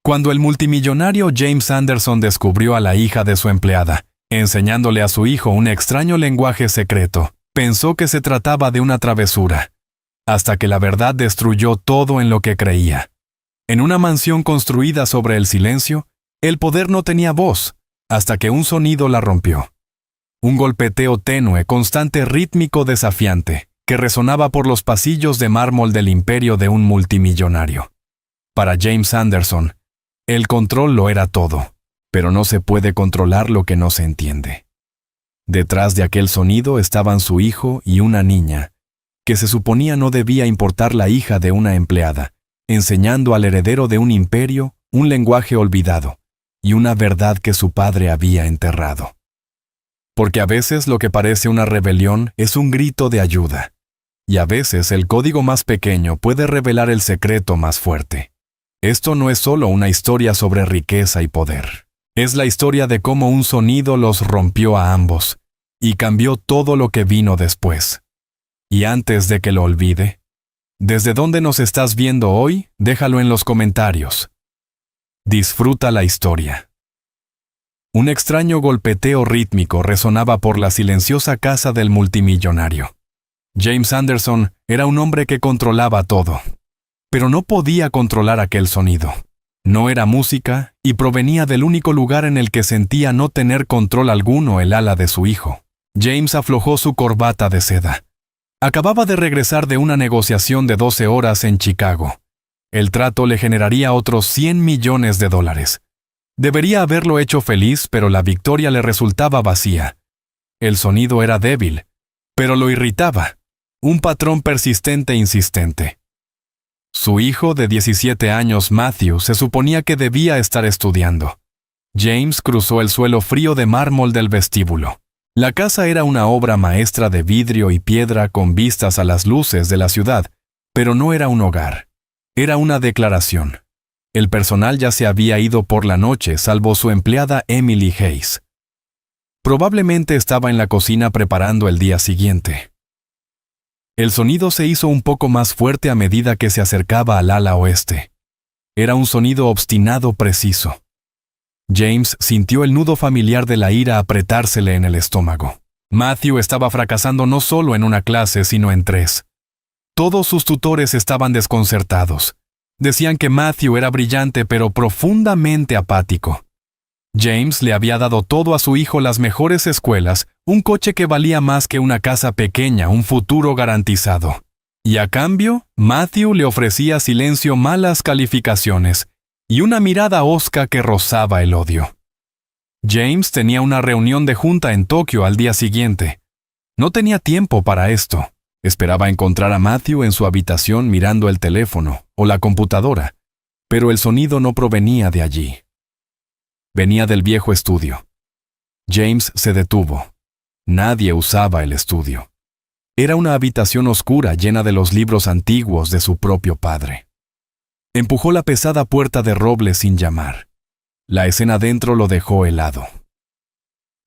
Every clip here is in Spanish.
Cuando el multimillonario James Anderson descubrió a la hija de su empleada, enseñándole a su hijo un extraño lenguaje secreto, pensó que se trataba de una travesura, hasta que la verdad destruyó todo en lo que creía. En una mansión construida sobre el silencio, el poder no tenía voz, hasta que un sonido la rompió. Un golpeteo tenue, constante, rítmico, desafiante, que resonaba por los pasillos de mármol del imperio de un multimillonario. Para James Anderson, el control lo era todo, pero no se puede controlar lo que no se entiende. Detrás de aquel sonido estaban su hijo y una niña, que se suponía no debía importar la hija de una empleada, enseñando al heredero de un imperio un lenguaje olvidado y una verdad que su padre había enterrado. Porque a veces lo que parece una rebelión es un grito de ayuda, y a veces el código más pequeño puede revelar el secreto más fuerte. Esto no es solo una historia sobre riqueza y poder. Es la historia de cómo un sonido los rompió a ambos y cambió todo lo que vino después. Y antes de que lo olvide, ¿desde dónde nos estás viendo hoy? Déjalo en los comentarios. Disfruta la historia. Un extraño golpeteo rítmico resonaba por la silenciosa casa del multimillonario. James Anderson era un hombre que controlaba todo, pero no podía controlar aquel sonido. No era música y provenía del único lugar en el que sentía no tener control alguno el ala de su hijo. James aflojó su corbata de seda. Acababa de regresar de una negociación de 12 horas en Chicago. El trato le generaría otros $100 millones. Debería haberlo hecho feliz, pero la victoria le resultaba vacía. El sonido era débil, pero lo irritaba. Un patrón persistente e insistente. Su hijo de 17 años, Matthew, se suponía que debía estar estudiando. James cruzó el suelo frío de mármol del vestíbulo. La casa era una obra maestra de vidrio y piedra con vistas a las luces de la ciudad, pero no era un hogar. Era una declaración. El personal ya se había ido por la noche, salvo su empleada Emily Hayes. Probablemente estaba en la cocina preparando el día siguiente. El sonido se hizo un poco más fuerte a medida que se acercaba al ala oeste. Era un sonido obstinado preciso. James sintió el nudo familiar de la ira apretársele en el estómago. Matthew estaba fracasando no solo en una clase, sino en 3. Todos sus tutores estaban desconcertados. Decían que Matthew era brillante pero profundamente apático. James le había dado todo a su hijo: las mejores escuelas, un coche que valía más que una casa pequeña, un futuro garantizado. Y a cambio, Matthew le ofrecía silencio, malas calificaciones y una mirada hosca que rozaba el odio. James tenía una reunión de junta en Tokio al día siguiente. No tenía tiempo para esto. Esperaba encontrar a Matthew en su habitación mirando el teléfono o la computadora, pero el sonido no provenía de allí. Venía del viejo estudio. James se detuvo. Nadie usaba el estudio. Era una habitación oscura llena de los libros antiguos de su propio padre. Empujó la pesada puerta de roble sin llamar. La escena dentro lo dejó helado.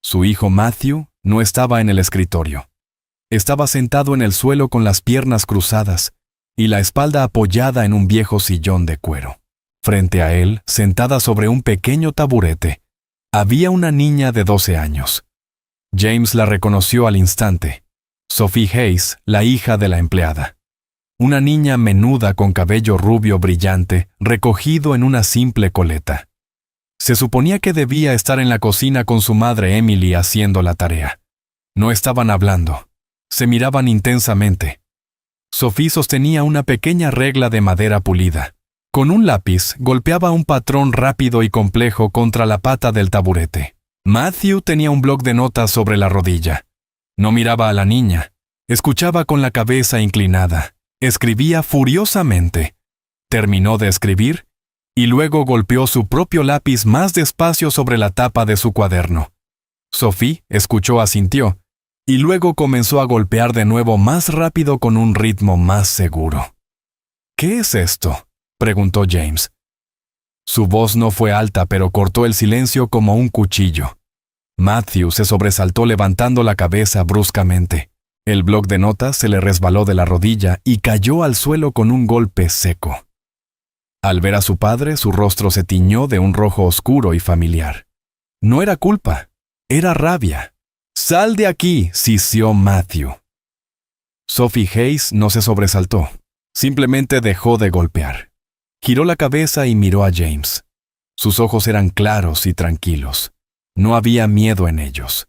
Su hijo Matthew no estaba en el escritorio. Estaba sentado en el suelo con las piernas cruzadas y la espalda apoyada en un viejo sillón de cuero. Frente a él, sentada sobre un pequeño taburete, había una niña de 12 años. James la reconoció al instante. Sophie Hayes, la hija de la empleada. Una niña menuda con cabello rubio brillante, recogido en una simple coleta. Se suponía que debía estar en la cocina con su madre Emily haciendo la tarea. No estaban hablando. Se miraban intensamente. Sophie sostenía una pequeña regla de madera pulida. Con un lápiz golpeaba un patrón rápido y complejo contra la pata del taburete. Matthew tenía un bloc de notas sobre la rodilla. No miraba a la niña. Escuchaba con la cabeza inclinada. Escribía furiosamente. Terminó de escribir y luego golpeó su propio lápiz más despacio sobre la tapa de su cuaderno. Sophie escuchó, asintió, y luego comenzó a golpear de nuevo más rápido con un ritmo más seguro. ¿Qué es esto?, preguntó James. Su voz no fue alta, pero cortó el silencio como un cuchillo. Matthew se sobresaltó levantando la cabeza bruscamente. El bloc de notas se le resbaló de la rodilla y cayó al suelo con un golpe seco. Al ver a su padre, su rostro se tiñó de un rojo oscuro y familiar. No era culpa, era rabia. «¡Sal de aquí!», sisió Matthew. Sophie Hayes no se sobresaltó. Simplemente dejó de golpear. Giró la cabeza y miró a James. Sus ojos eran claros y tranquilos. No había miedo en ellos.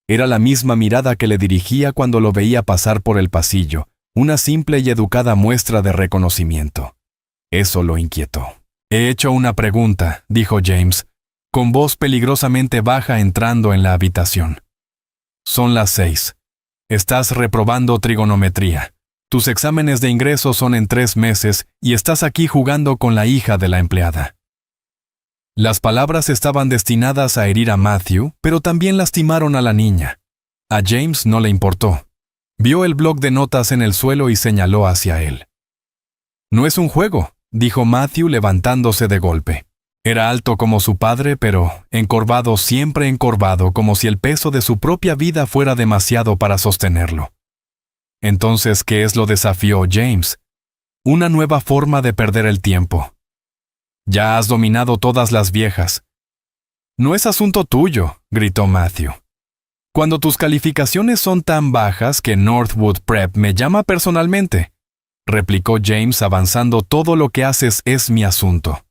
Era la misma mirada que le dirigía cuando lo veía pasar por el pasillo, una simple y educada muestra de reconocimiento. Eso lo inquietó. «He hecho una pregunta», dijo James, con voz peligrosamente baja entrando en la habitación. «Son las 6. Estás reprobando trigonometría. Tus exámenes de ingreso son en 3 meses y estás aquí jugando con la hija de la empleada». Las palabras estaban destinadas a herir a Matthew, pero también lastimaron a la niña. A James no le importó. Vio el bloc de notas en el suelo y señaló hacia él. «No es un juego», dijo Matthew levantándose de golpe. Era alto como su padre, pero encorvado, siempre encorvado, como si el peso de su propia vida fuera demasiado para sostenerlo. Entonces, ¿qué es lo desafió James? Una nueva forma de perder el tiempo. «Ya has dominado todas las viejas». «No es asunto tuyo», gritó Matthew. «Cuando tus calificaciones son tan bajas que Northwood Prep me llama personalmente», replicó James avanzando. «Todo lo que haces es mi asunto.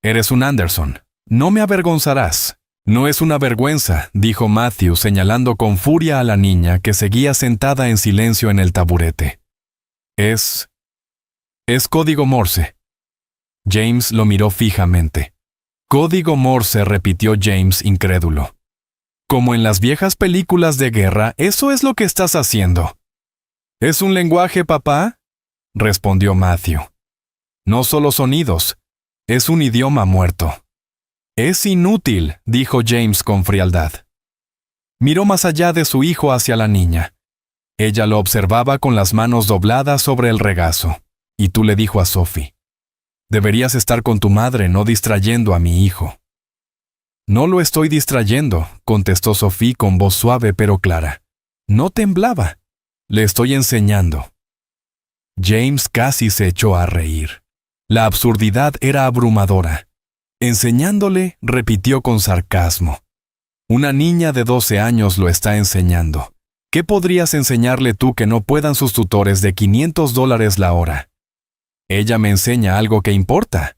Eres un Anderson. No me avergonzarás». «No es una vergüenza», dijo Matthew señalando con furia a la niña que seguía sentada en silencio en el taburete. Es código Morse». James lo miró fijamente. «Código Morse», repitió James incrédulo. «Como en las viejas películas de guerra, ¿eso es lo que estás haciendo?» «¿Es un lenguaje, papá?», respondió Matthew. «No solo sonidos, es un idioma muerto». «Es inútil», dijo James con frialdad. Miró más allá de su hijo hacia la niña. Ella lo observaba con las manos dobladas sobre el regazo, y tú le dijo a Sophie: «Deberías estar con tu madre, no distrayendo a mi hijo». «No lo estoy distrayendo», contestó Sophie con voz suave pero clara. No temblaba. «Le estoy enseñando». James casi se echó a reír. La absurdidad era abrumadora. «Enseñándole», repitió con sarcasmo. «Una niña de 12 años lo está enseñando. ¿Qué podrías enseñarle tú que no puedan sus tutores de $500 la hora?» «Ella me enseña algo que importa»,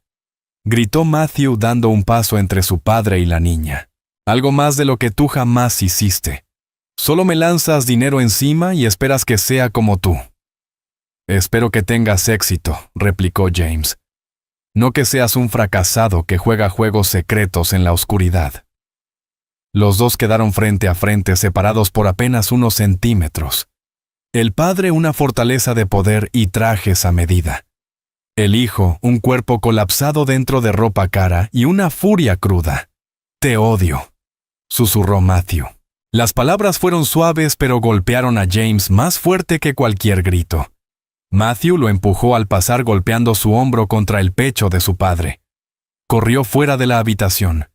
gritó Matthew dando un paso entre su padre y la niña. «Algo más de lo que tú jamás hiciste. Solo me lanzas dinero encima y esperas que sea como tú». «Espero que tengas éxito», replicó James. «No que seas un fracasado que juega juegos secretos en la oscuridad». Los dos quedaron frente a frente, separados por apenas unos centímetros. El padre, una fortaleza de poder y trajes a medida. El hijo, un cuerpo colapsado dentro de ropa cara y una furia cruda. «Te odio», susurró Matthew. Las palabras fueron suaves, pero golpearon a James más fuerte que cualquier grito. Matthew lo empujó al pasar, golpeando su hombro contra el pecho de su padre. Corrió fuera de la habitación.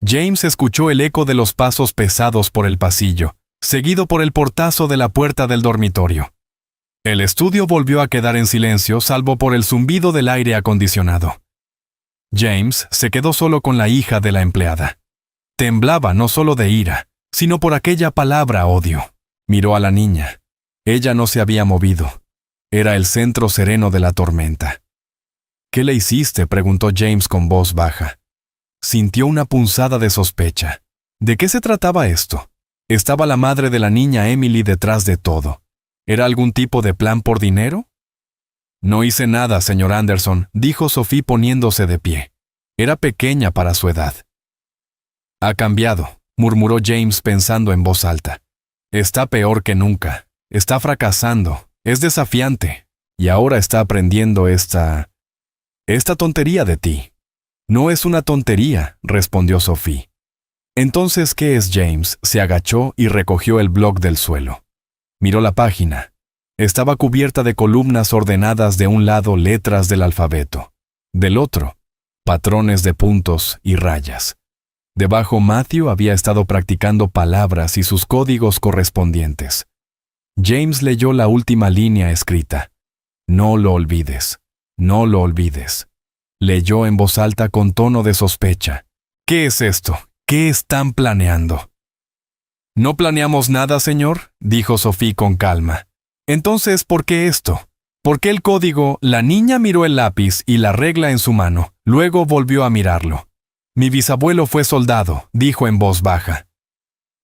James escuchó el eco de los pasos pesados por el pasillo, seguido por el portazo de la puerta del dormitorio. El estudio volvió a quedar en silencio, salvo por el zumbido del aire acondicionado. James se quedó solo con la hija de la empleada. Temblaba no solo de ira, sino por aquella palabra odio. Miró a la niña. Ella no se había movido. Era el centro sereno de la tormenta. «¿Qué le hiciste?», preguntó James con voz baja. Sintió una punzada de sospecha. ¿De qué se trataba esto? ¿Estaba la madre de la niña Emily detrás de todo? ¿Era algún tipo de plan por dinero? «No hice nada, señor Anderson», dijo Sophie poniéndose de pie. Era pequeña para su edad. «Ha cambiado», murmuró James pensando en voz alta. «Está peor que nunca. Está fracasando. Es desafiante. Y ahora está aprendiendo esta tontería de ti». «No es una tontería», respondió Sophie. «Entonces, ¿qué es, James?», se agachó y recogió el bloc del suelo. Miró la página. Estaba cubierta de columnas ordenadas, de un lado letras del alfabeto, del otro patrones de puntos y rayas. Debajo, Matthew había estado practicando palabras y sus códigos correspondientes. James leyó la última línea escrita. «No lo olvides, no lo olvides». Leyó en voz alta con tono de sospecha. ¿Qué es esto? ¿Qué están planeando? No planeamos nada, señor, dijo Sophie con calma. Entonces, ¿por qué esto? ¿Por qué el código? La niña miró el lápiz y la regla en su mano. Luego volvió a mirarlo. Mi bisabuelo fue soldado, dijo en voz baja.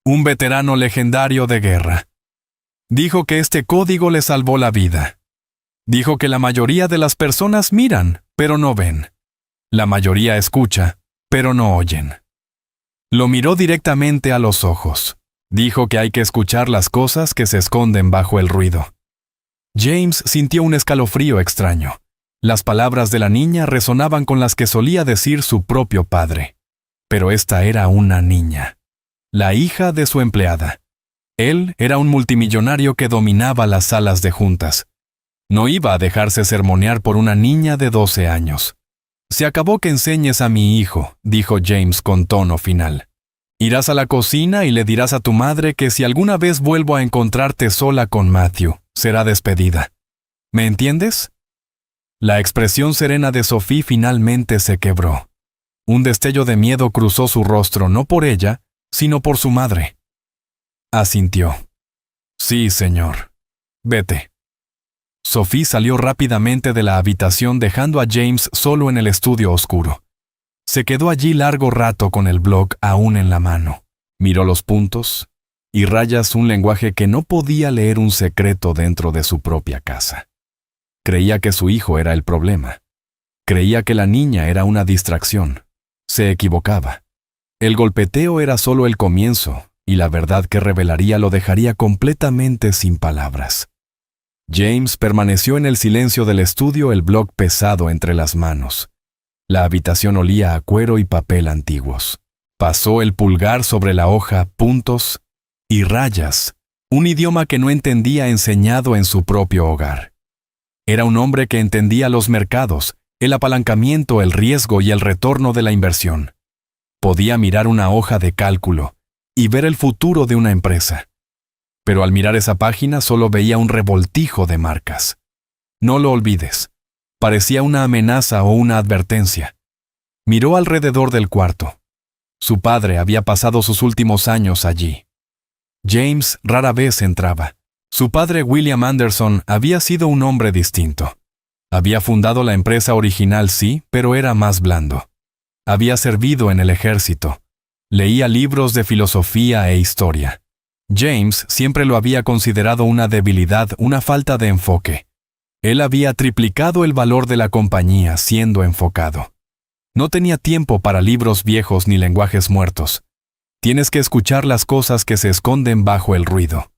Un veterano legendario de guerra. Dijo que este código le salvó la vida. Dijo que la mayoría de las personas miran, pero no ven. La mayoría escucha, pero no oyen. Lo miró directamente a los ojos. Dijo que hay que escuchar las cosas que se esconden bajo el ruido. James sintió un escalofrío extraño. Las palabras de la niña resonaban con las que solía decir su propio padre. Pero esta era una niña, la hija de su empleada. Él era un multimillonario que dominaba las salas de juntas. No iba a dejarse sermonear por una niña de 12 años. Se acabó que enseñes a mi hijo, dijo James con tono final. Irás a la cocina y le dirás a tu madre que si alguna vez vuelvo a encontrarte sola con Matthew, será despedida. ¿Me entiendes? La expresión serena de Sophie finalmente se quebró. Un destello de miedo cruzó su rostro no por ella, sino por su madre. Asintió. Sí, señor. Vete. Sophie salió rápidamente de la habitación dejando a James solo en el estudio oscuro. Se quedó allí largo rato con el blog aún en la mano. Miró los puntos y rayas, un lenguaje que no podía leer un secreto dentro de su propia casa. Creía que su hijo era el problema. Creía que la niña era una distracción. Se equivocaba. El golpeteo era solo el comienzo, y la verdad que revelaría lo dejaría completamente sin palabras. James permaneció en el silencio del estudio, el blog pesado entre las manos. La habitación olía a cuero y papel antiguos. Pasó el pulgar sobre la hoja, puntos y rayas, un idioma que no entendía enseñado en su propio hogar. Era un hombre que entendía los mercados, el apalancamiento, el riesgo y el retorno de la inversión. Podía mirar una hoja de cálculo y ver el futuro de una empresa. Pero al mirar esa página solo veía un revoltijo de marcas. No lo olvides. Parecía una amenaza o una advertencia. Miró alrededor del cuarto. Su padre había pasado sus últimos años allí. James rara vez entraba. Su padre William Anderson había sido un hombre distinto. Había fundado la empresa original, sí, pero era más blando. Había servido en el ejército. Leía libros de filosofía e historia. James siempre lo había considerado una debilidad, una falta de enfoque. Él había triplicado el valor de la compañía siendo enfocado. No tenía tiempo para libros viejos ni lenguajes muertos. Tienes que escuchar las cosas que se esconden bajo el ruido.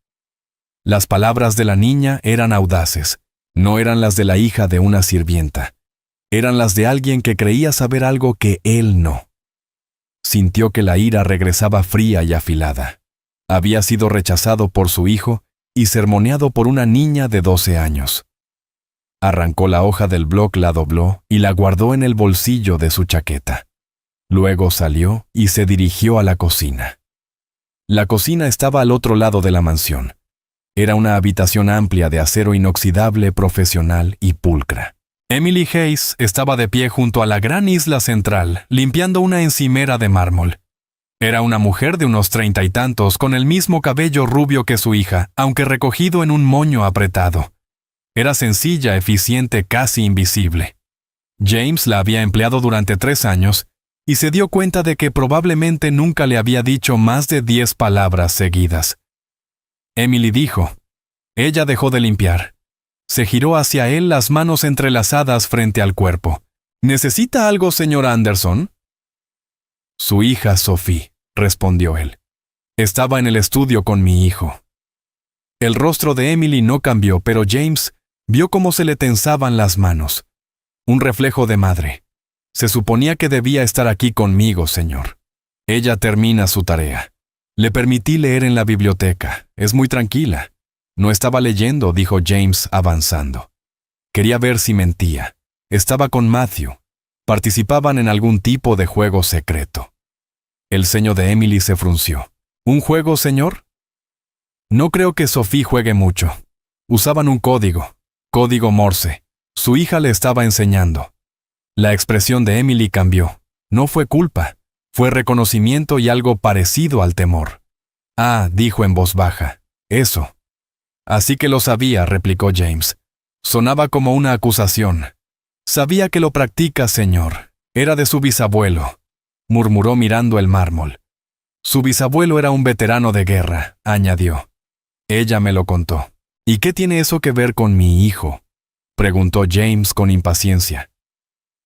Las palabras de la niña eran audaces. No eran las de la hija de una sirvienta. Eran las de alguien que creía saber algo que él no. Sintió que la ira regresaba fría y afilada. Había sido rechazado por su hijo y sermoneado por una niña de 12 años. Arrancó la hoja del blog, la dobló y la guardó en el bolsillo de su chaqueta. Luego salió y se dirigió a la cocina. La cocina estaba al otro lado de la mansión. Era una habitación amplia de acero inoxidable, profesional y pulcra. Emily Hayes estaba de pie junto a la gran isla central, limpiando una encimera de mármol. Era una mujer de unos 30 y tantos, con el mismo cabello rubio que su hija, aunque recogido en un moño apretado. Era sencilla, eficiente, casi invisible. James la había empleado durante 3 años y se dio cuenta de que probablemente nunca le había dicho más de 10 palabras seguidas. Emily dijo. Ella dejó de limpiar. Se giró hacia él, las manos entrelazadas frente al cuerpo. ¿Necesita algo, señor Anderson? Su hija Sophie, respondió él. Estaba en el estudio con mi hijo. El rostro de Emily no cambió, pero James vio cómo se le tensaban las manos. Un reflejo de madre. Se suponía que debía estar aquí conmigo, señor. Ella termina su tarea. Le permití leer en la biblioteca. Es muy tranquila. No estaba leyendo, dijo James avanzando. Quería ver si mentía. Estaba con Matthew. Participaban en algún tipo de juego secreto. El ceño de Emily se frunció. ¿Un juego, señor? No creo que Sophie juegue mucho. Usaban un código Morse. Su hija le estaba enseñando. La expresión de Emily cambió. No fue culpa, fue reconocimiento y algo parecido al temor. Ah, dijo en voz baja, eso. Así que lo sabía, replicó James. Sonaba como una acusación. Sabía que lo practica, señor. Era de su bisabuelo, murmuró mirando el mármol. Su bisabuelo era un veterano de guerra, añadió. Ella me lo contó. ¿Y qué tiene eso que ver con mi hijo?, preguntó James con impaciencia.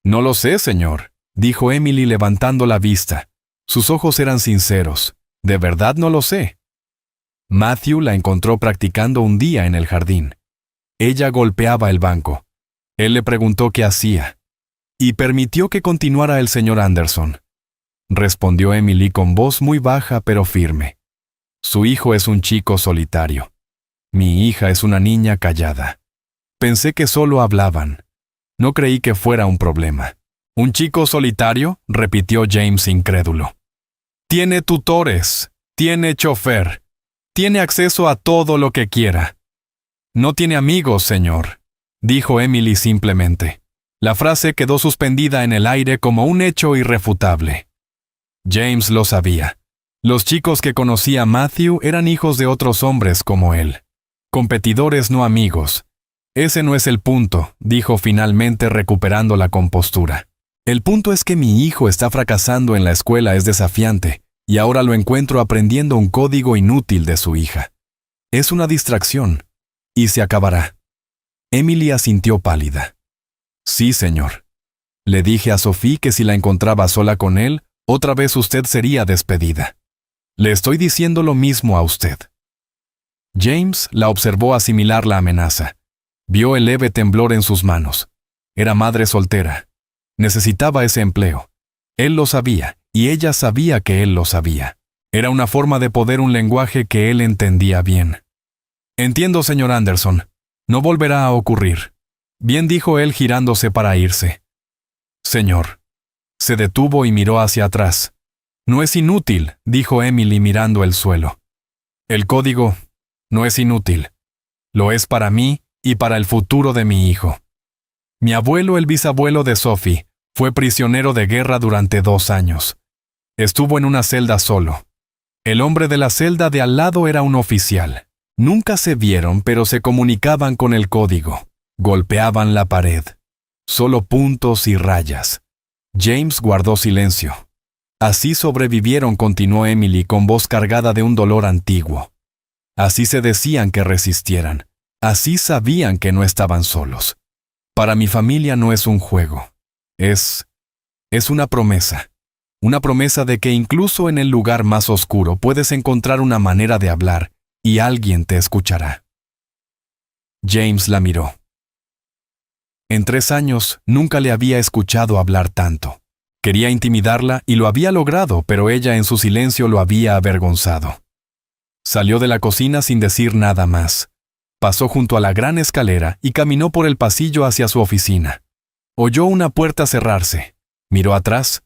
No lo sé, señor, dijo Emily levantando la vista. Sus ojos eran sinceros. De verdad no lo sé. Matthew la encontró practicando un día en el jardín. Ella golpeaba el banco. Él le preguntó qué hacía. Y permitió que continuara el señor Anderson. Respondió Emily con voz muy baja pero firme. Su hijo es un chico solitario. Mi hija es una niña callada. Pensé que solo hablaban. No creí que fuera un problema. ¿Un chico solitario?, repitió James incrédulo. Tiene tutores, tiene chofer, tiene acceso a todo lo que quiera. No tiene amigos, señor, dijo Emily simplemente. La frase quedó suspendida en el aire como un hecho irrefutable. James lo sabía. Los chicos que conocía Matthew eran hijos de otros hombres como él. Competidores, no amigos. Ese no es el punto, dijo finalmente recuperando la compostura. El punto es que mi hijo está fracasando en la escuela, es desafiante, y ahora lo encuentro aprendiendo un código inútil de su hija. Es una distracción, y se acabará. Emily asintió pálida. Sí, señor. Le dije a Sophie que si la encontraba sola con él, otra vez usted sería despedida. Le estoy diciendo lo mismo a usted. James la observó asimilar la amenaza. Vio el leve temblor en sus manos. Era madre soltera. Necesitaba ese empleo. Él lo sabía, y ella sabía que él lo sabía. Era una forma de poder, un lenguaje que él entendía bien. Entiendo, señor Anderson. No volverá a ocurrir. Bien, dijo él girándose para irse. Señor. Se detuvo y miró hacia atrás. No es inútil, dijo Emily mirando el suelo. El código no es inútil. Lo es para mí y para el futuro de mi hijo. Mi abuelo, el bisabuelo de Sophie, fue prisionero de guerra durante 2 años. Estuvo en una celda solo. El hombre de la celda de al lado era un oficial. Nunca se vieron, pero se comunicaban con el código. Golpeaban la pared. Solo puntos y rayas. James guardó silencio. Así sobrevivieron, continuó Emily con voz cargada de un dolor antiguo. Así se decían que resistieran. Así sabían que no estaban solos. Para mi familia no es un juego. Es una promesa. Una promesa de que incluso en el lugar más oscuro puedes encontrar una manera de hablar y alguien te escuchará. James la miró. En 3 años nunca le había escuchado hablar tanto. Quería intimidarla y lo había logrado, pero ella en su silencio lo había avergonzado. Salió de la cocina sin decir nada más. Pasó junto a la gran escalera y caminó por el pasillo hacia su oficina. Oyó una puerta cerrarse. Miró atrás.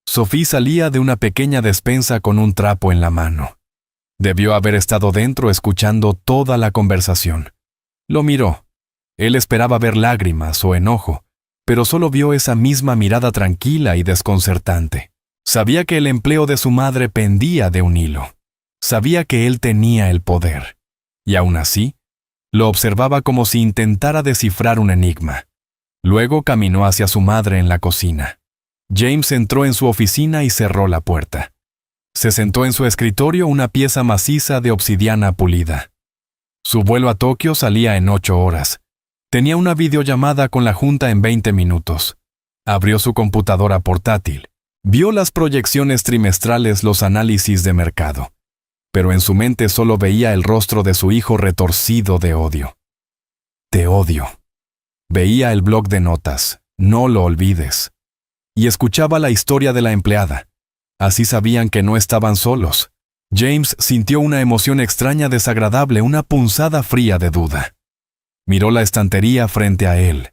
Sophie salía de una pequeña despensa con un trapo en la mano. Debió haber estado dentro escuchando toda la conversación. Lo miró. Él esperaba ver lágrimas o enojo, pero solo vio esa misma mirada tranquila y desconcertante. Sabía que el empleo de su madre pendía de un hilo. Sabía que él tenía el poder. Y aún así, lo observaba como si intentara descifrar un enigma. Luego caminó hacia su madre en la cocina. James entró en su oficina y cerró la puerta. Se sentó en su escritorio, una pieza maciza de obsidiana pulida. Su vuelo a Tokio salía en 8 horas. Tenía una videollamada con la junta en 20 minutos. Abrió su computadora portátil. Vio las proyecciones trimestrales, los análisis de mercado. Pero en su mente solo veía el rostro de su hijo retorcido de odio. Te odio. Veía el blog de notas, no lo olvides. Y escuchaba la historia de la empleada. Así sabían que no estaban solos. James sintió una emoción extraña, desagradable, una punzada fría de duda. Miró la estantería frente a él.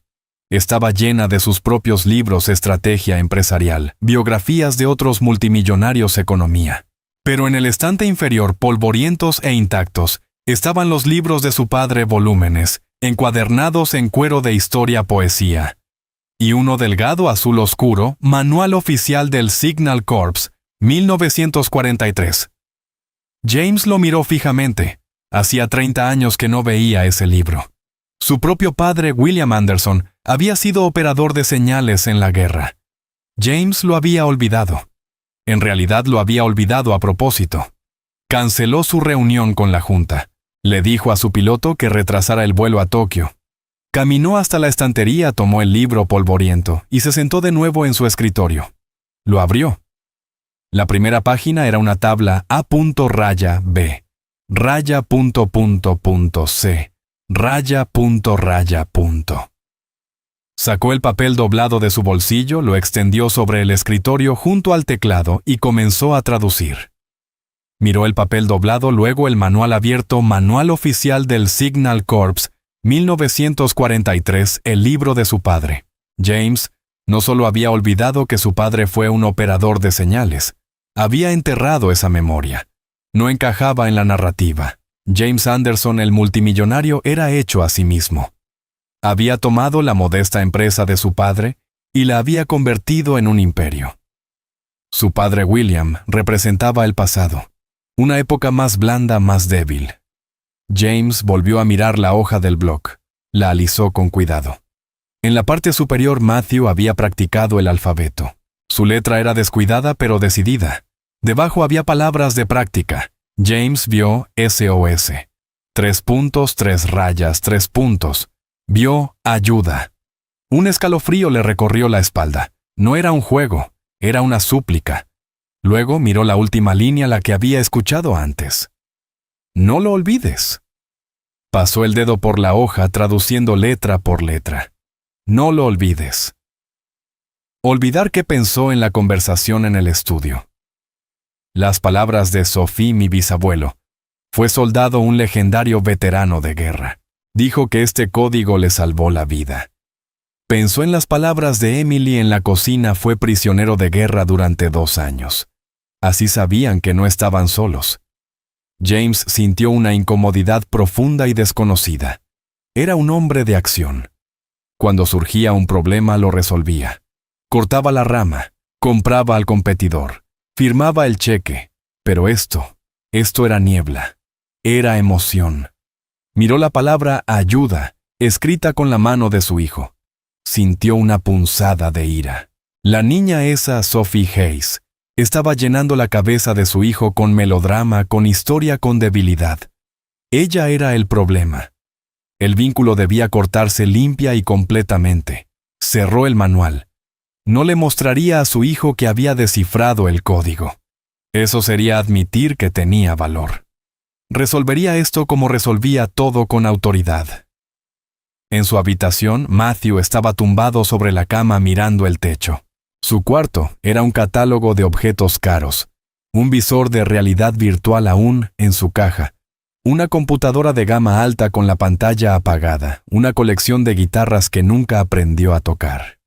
Estaba llena de sus propios libros, estrategia empresarial, biografías de otros multimillonarios, economía. Pero en el estante inferior, polvorientos e intactos, estaban los libros de su padre, volúmenes, encuadernados en cuero de historia, poesía. y uno delgado azul oscuro, Manual Oficial del Signal Corps, 1943. James lo miró fijamente. Hacía 30 años que no veía ese libro. Su propio padre, William Anderson, había sido operador de señales en la guerra. James lo había olvidado. En realidad lo había olvidado a propósito. Canceló su reunión con la junta. Le dijo a su piloto que retrasara el vuelo a Tokio. Caminó hasta la estantería, tomó el libro polvoriento y se sentó de nuevo en su escritorio. Lo abrió. La primera página era una tabla A.B, raya.C, raya. Sacó el papel doblado de su bolsillo, lo extendió sobre el escritorio junto al teclado y comenzó a traducir. Miró el papel doblado, luego el manual abierto, Manual Oficial del Signal Corps, 1943, el libro de su padre. James no solo había olvidado que su padre fue un operador de señales, había enterrado esa memoria. No encajaba en la narrativa. James Anderson, el multimillonario, era hecho a sí mismo. Había tomado la modesta empresa de su padre y la había convertido en un imperio. Su padre William representaba el pasado, una época más blanda, más débil. James volvió a mirar la hoja del blog. La alisó con cuidado. En la parte superior, Matthew había practicado el alfabeto. Su letra era descuidada pero decidida. Debajo había palabras de práctica. James vio SOS. 3 puntos, 3 rayas, 3 puntos. Vio ayuda. Un escalofrío le recorrió la espalda. No era un juego, era una súplica. Luego miró la última línea, la que había escuchado antes. No lo olvides. Pasó el dedo por la hoja, traduciendo letra por letra. No lo olvides. Olvidar qué pensó en la conversación en el estudio. Las palabras de Sophie, mi bisabuelo. Fue soldado, un legendario veterano de guerra. Dijo que este código le salvó la vida. Pensó en las palabras de Emily en la cocina, fue prisionero de guerra durante 2 años. Así sabían que no estaban solos. James sintió una incomodidad profunda y desconocida. Era un hombre de acción. Cuando surgía un problema lo resolvía. Cortaba la rama, compraba al competidor, firmaba el cheque. Pero esto era niebla. Era emoción. Miró la palabra ayuda, escrita con la mano de su hijo. Sintió una punzada de ira. La niña esa, Sophie Hayes, estaba llenando la cabeza de su hijo con melodrama, con historia, con debilidad. Ella era el problema. El vínculo debía cortarse limpia y completamente. Cerró el manual. No le mostraría a su hijo que había descifrado el código. Eso sería admitir que tenía valor. Resolvería esto como resolvía todo, con autoridad. En su habitación, Matthew estaba tumbado sobre la cama mirando el techo. Su cuarto era un catálogo de objetos caros, un visor de realidad virtual aún en su caja, una computadora de gama alta con la pantalla apagada, una colección de guitarras que nunca aprendió a tocar.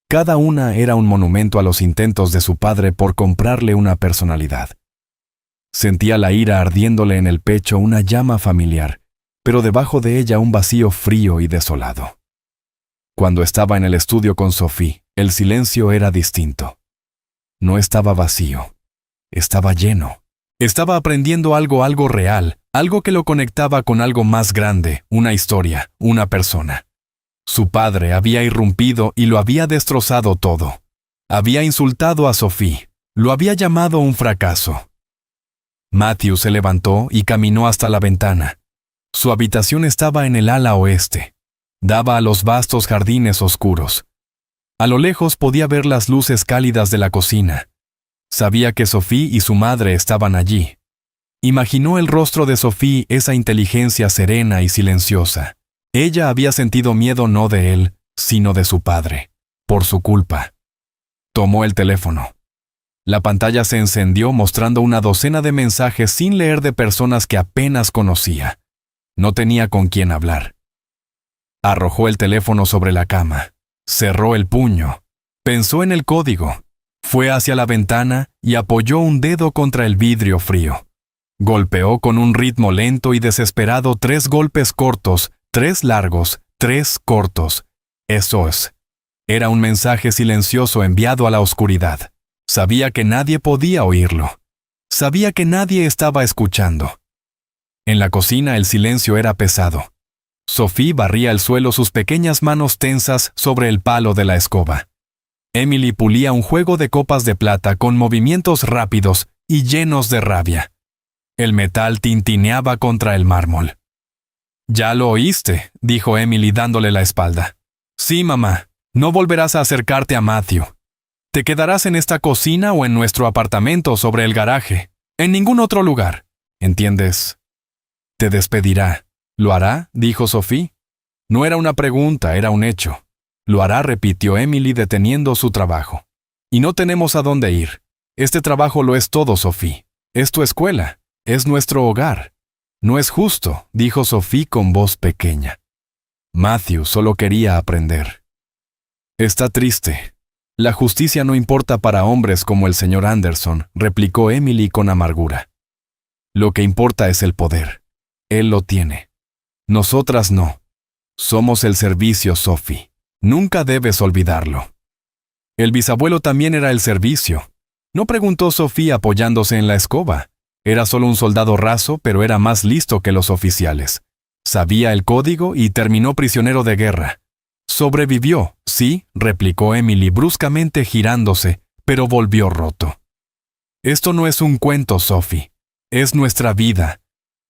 Cada una era un monumento a los intentos de su padre por comprarle una personalidad. Sentía la ira ardiéndole en el pecho, una llama familiar, pero debajo de ella un vacío frío y desolado. Cuando estaba en el estudio con Sophie, el silencio era distinto. No estaba vacío, estaba lleno. Estaba aprendiendo algo real, algo que lo conectaba con algo más grande, una historia, una persona. Su padre había irrumpido y lo había destrozado todo. Había insultado a Sophie, lo había llamado un fracaso. Matthew se levantó y caminó hasta la ventana. Su habitación estaba en el ala oeste. Daba a los vastos jardines oscuros. A lo lejos podía ver las luces cálidas de la cocina. Sabía que Sophie y su madre estaban allí. Imaginó el rostro de Sophie, esa inteligencia serena y silenciosa. Ella había sentido miedo no de él, sino de su padre, por su culpa. Tomó el teléfono. La pantalla se encendió mostrando una docena de mensajes sin leer de personas que apenas conocía. No tenía con quién hablar. Arrojó el teléfono sobre la cama. Cerró el puño. Pensó en el código. Fue hacia la ventana y apoyó un dedo contra el vidrio frío. Golpeó con un ritmo lento y desesperado 3 golpes cortos, 3 largos, 3 cortos. Eso es. Era un mensaje silencioso enviado a la oscuridad. Sabía que nadie podía oírlo. Sabía que nadie estaba escuchando. En la cocina el silencio era pesado. Sophie barría el suelo, sus pequeñas manos tensas sobre el palo de la escoba. Emily pulía un juego de copas de plata con movimientos rápidos y llenos de rabia. El metal tintineaba contra el mármol. «Ya lo oíste», dijo Emily dándole la espalda. «Sí, mamá. No volverás a acercarte a Matthew. Te quedarás en esta cocina o en nuestro apartamento sobre el garaje. En ningún otro lugar. ¿Entiendes?» «Te despedirá». «¿Lo hará?», dijo Sophie. No era una pregunta, era un hecho. «Lo hará», repitió Emily deteniendo su trabajo. «Y no tenemos a dónde ir. Este trabajo lo es todo, Sophie. Es tu escuela. Es nuestro hogar». «No es justo», dijo Sophie con voz pequeña. Matthew solo quería aprender. «Está triste. La justicia no importa para hombres como el señor Anderson», replicó Emily con amargura. «Lo que importa es el poder. Él lo tiene. Nosotras no. Somos el servicio, Sophie. Nunca debes olvidarlo». «El bisabuelo también era el servicio», no preguntó Sophie apoyándose en la escoba. Era solo un soldado raso, pero era más listo que los oficiales. Sabía el código y terminó prisionero de guerra. «Sobrevivió, sí», replicó Emily bruscamente girándose, pero volvió roto. «Esto no es un cuento, Sophie. Es nuestra vida.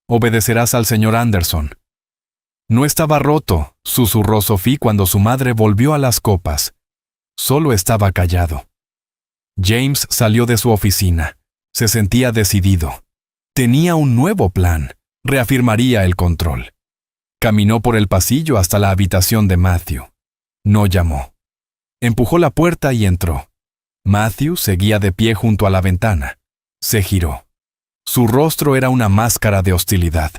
Obedecerás al señor Anderson». «No estaba roto», susurró Sophie cuando su madre volvió a las copas. Solo estaba callado. James salió de su oficina. Se sentía decidido. Tenía un nuevo plan. Reafirmaría el control. Caminó por el pasillo hasta la habitación de Matthew. No llamó. Empujó la puerta y entró. Matthew seguía de pie junto a la ventana. Se giró. Su rostro era una máscara de hostilidad.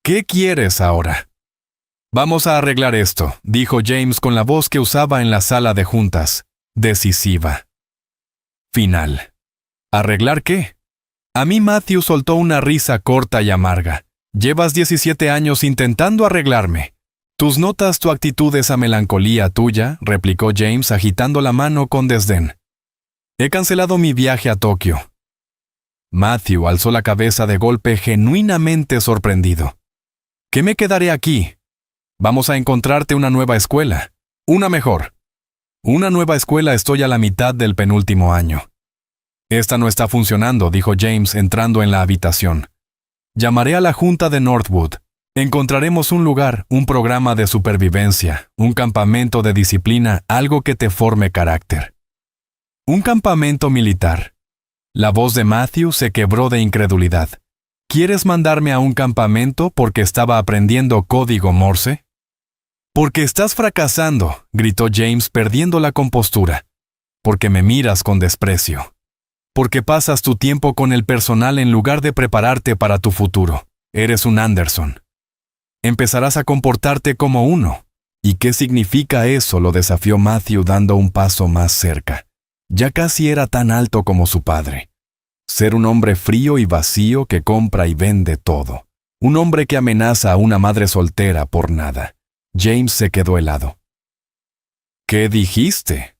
«¿Qué quieres ahora?» «Vamos a arreglar esto», dijo James con la voz que usaba en la sala de juntas. Decisiva. Final. ¿Arreglar qué? A mí Matthew soltó una risa corta y amarga. «Llevas 17 años intentando arreglarme. Tus notas, tu actitud, esa melancolía tuya», replicó James agitando la mano con desdén. «He cancelado mi viaje a Tokio». Matthew alzó la cabeza de golpe, genuinamente sorprendido. «¿Qué me quedaré aquí? Vamos a encontrarte una nueva escuela. Una mejor». «Una nueva escuela, estoy a la mitad del penúltimo año». «Esta no está funcionando», dijo James entrando en la habitación. «Llamaré a la junta de Northwood. Encontraremos un lugar, un programa de supervivencia, un campamento de disciplina, algo que te forme carácter». «¿Un campamento militar?» La voz de Matthew se quebró de incredulidad. «¿Quieres mandarme a un campamento porque estaba aprendiendo código Morse?» «Porque estás fracasando», gritó James perdiendo la compostura. «Porque me miras con desprecio. Porque pasas tu tiempo con el personal en lugar de prepararte para tu futuro. Eres un Anderson. Empezarás a comportarte como uno». «¿Y qué significa eso?», lo desafió Matthew dando un paso más cerca. Ya casi era tan alto como su padre. Ser un hombre frío y vacío que compra y vende todo. Un hombre que amenaza a una madre soltera por nada. James se quedó helado. «¿Qué dijiste?»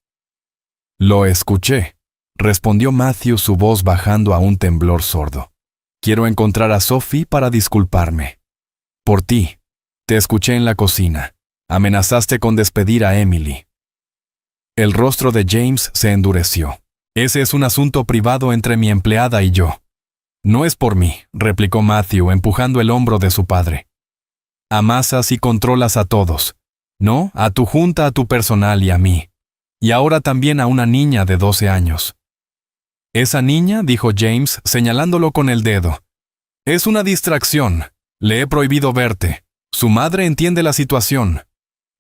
«Lo escuché», respondió Matthew, su voz bajando a un temblor sordo. «Quiero encontrar a Sophie para disculparme. Por ti. Te escuché en la cocina. Amenazaste con despedir a Emily». El rostro de James se endureció. «Ese es un asunto privado entre mi empleada y yo». «No es por mí», replicó Matthew empujando el hombro de su padre. «Amasas y controlas a todos. No, a tu junta, a tu personal y a mí. Y ahora también a una niña de 12 años. «Esa niña», dijo James, señalándolo con el dedo. «Es una distracción. Le he prohibido verte. Su madre entiende la situación».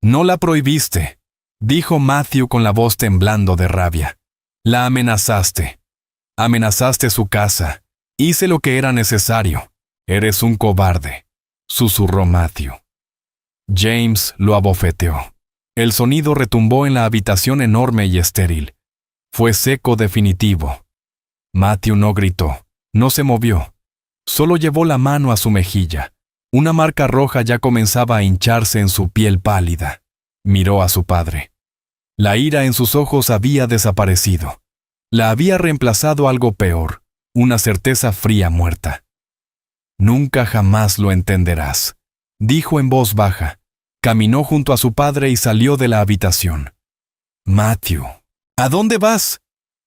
«No la prohibiste», dijo Matthew con la voz temblando de rabia. «La amenazaste. Amenazaste su casa. Hice lo que era necesario. Eres un cobarde», susurró Matthew. James lo abofeteó. El sonido retumbó en la habitación enorme y estéril. Fue seco definitivo. Matthew no gritó, no se movió. Solo llevó la mano a su mejilla. Una marca roja ya comenzaba a hincharse en su piel pálida. Miró a su padre. La ira en sus ojos había desaparecido. La había reemplazado algo peor, una certeza fría muerta. «Nunca jamás lo entenderás», dijo en voz baja. Caminó junto a su padre y salió de la habitación. «Matthew, ¿a dónde vas?»,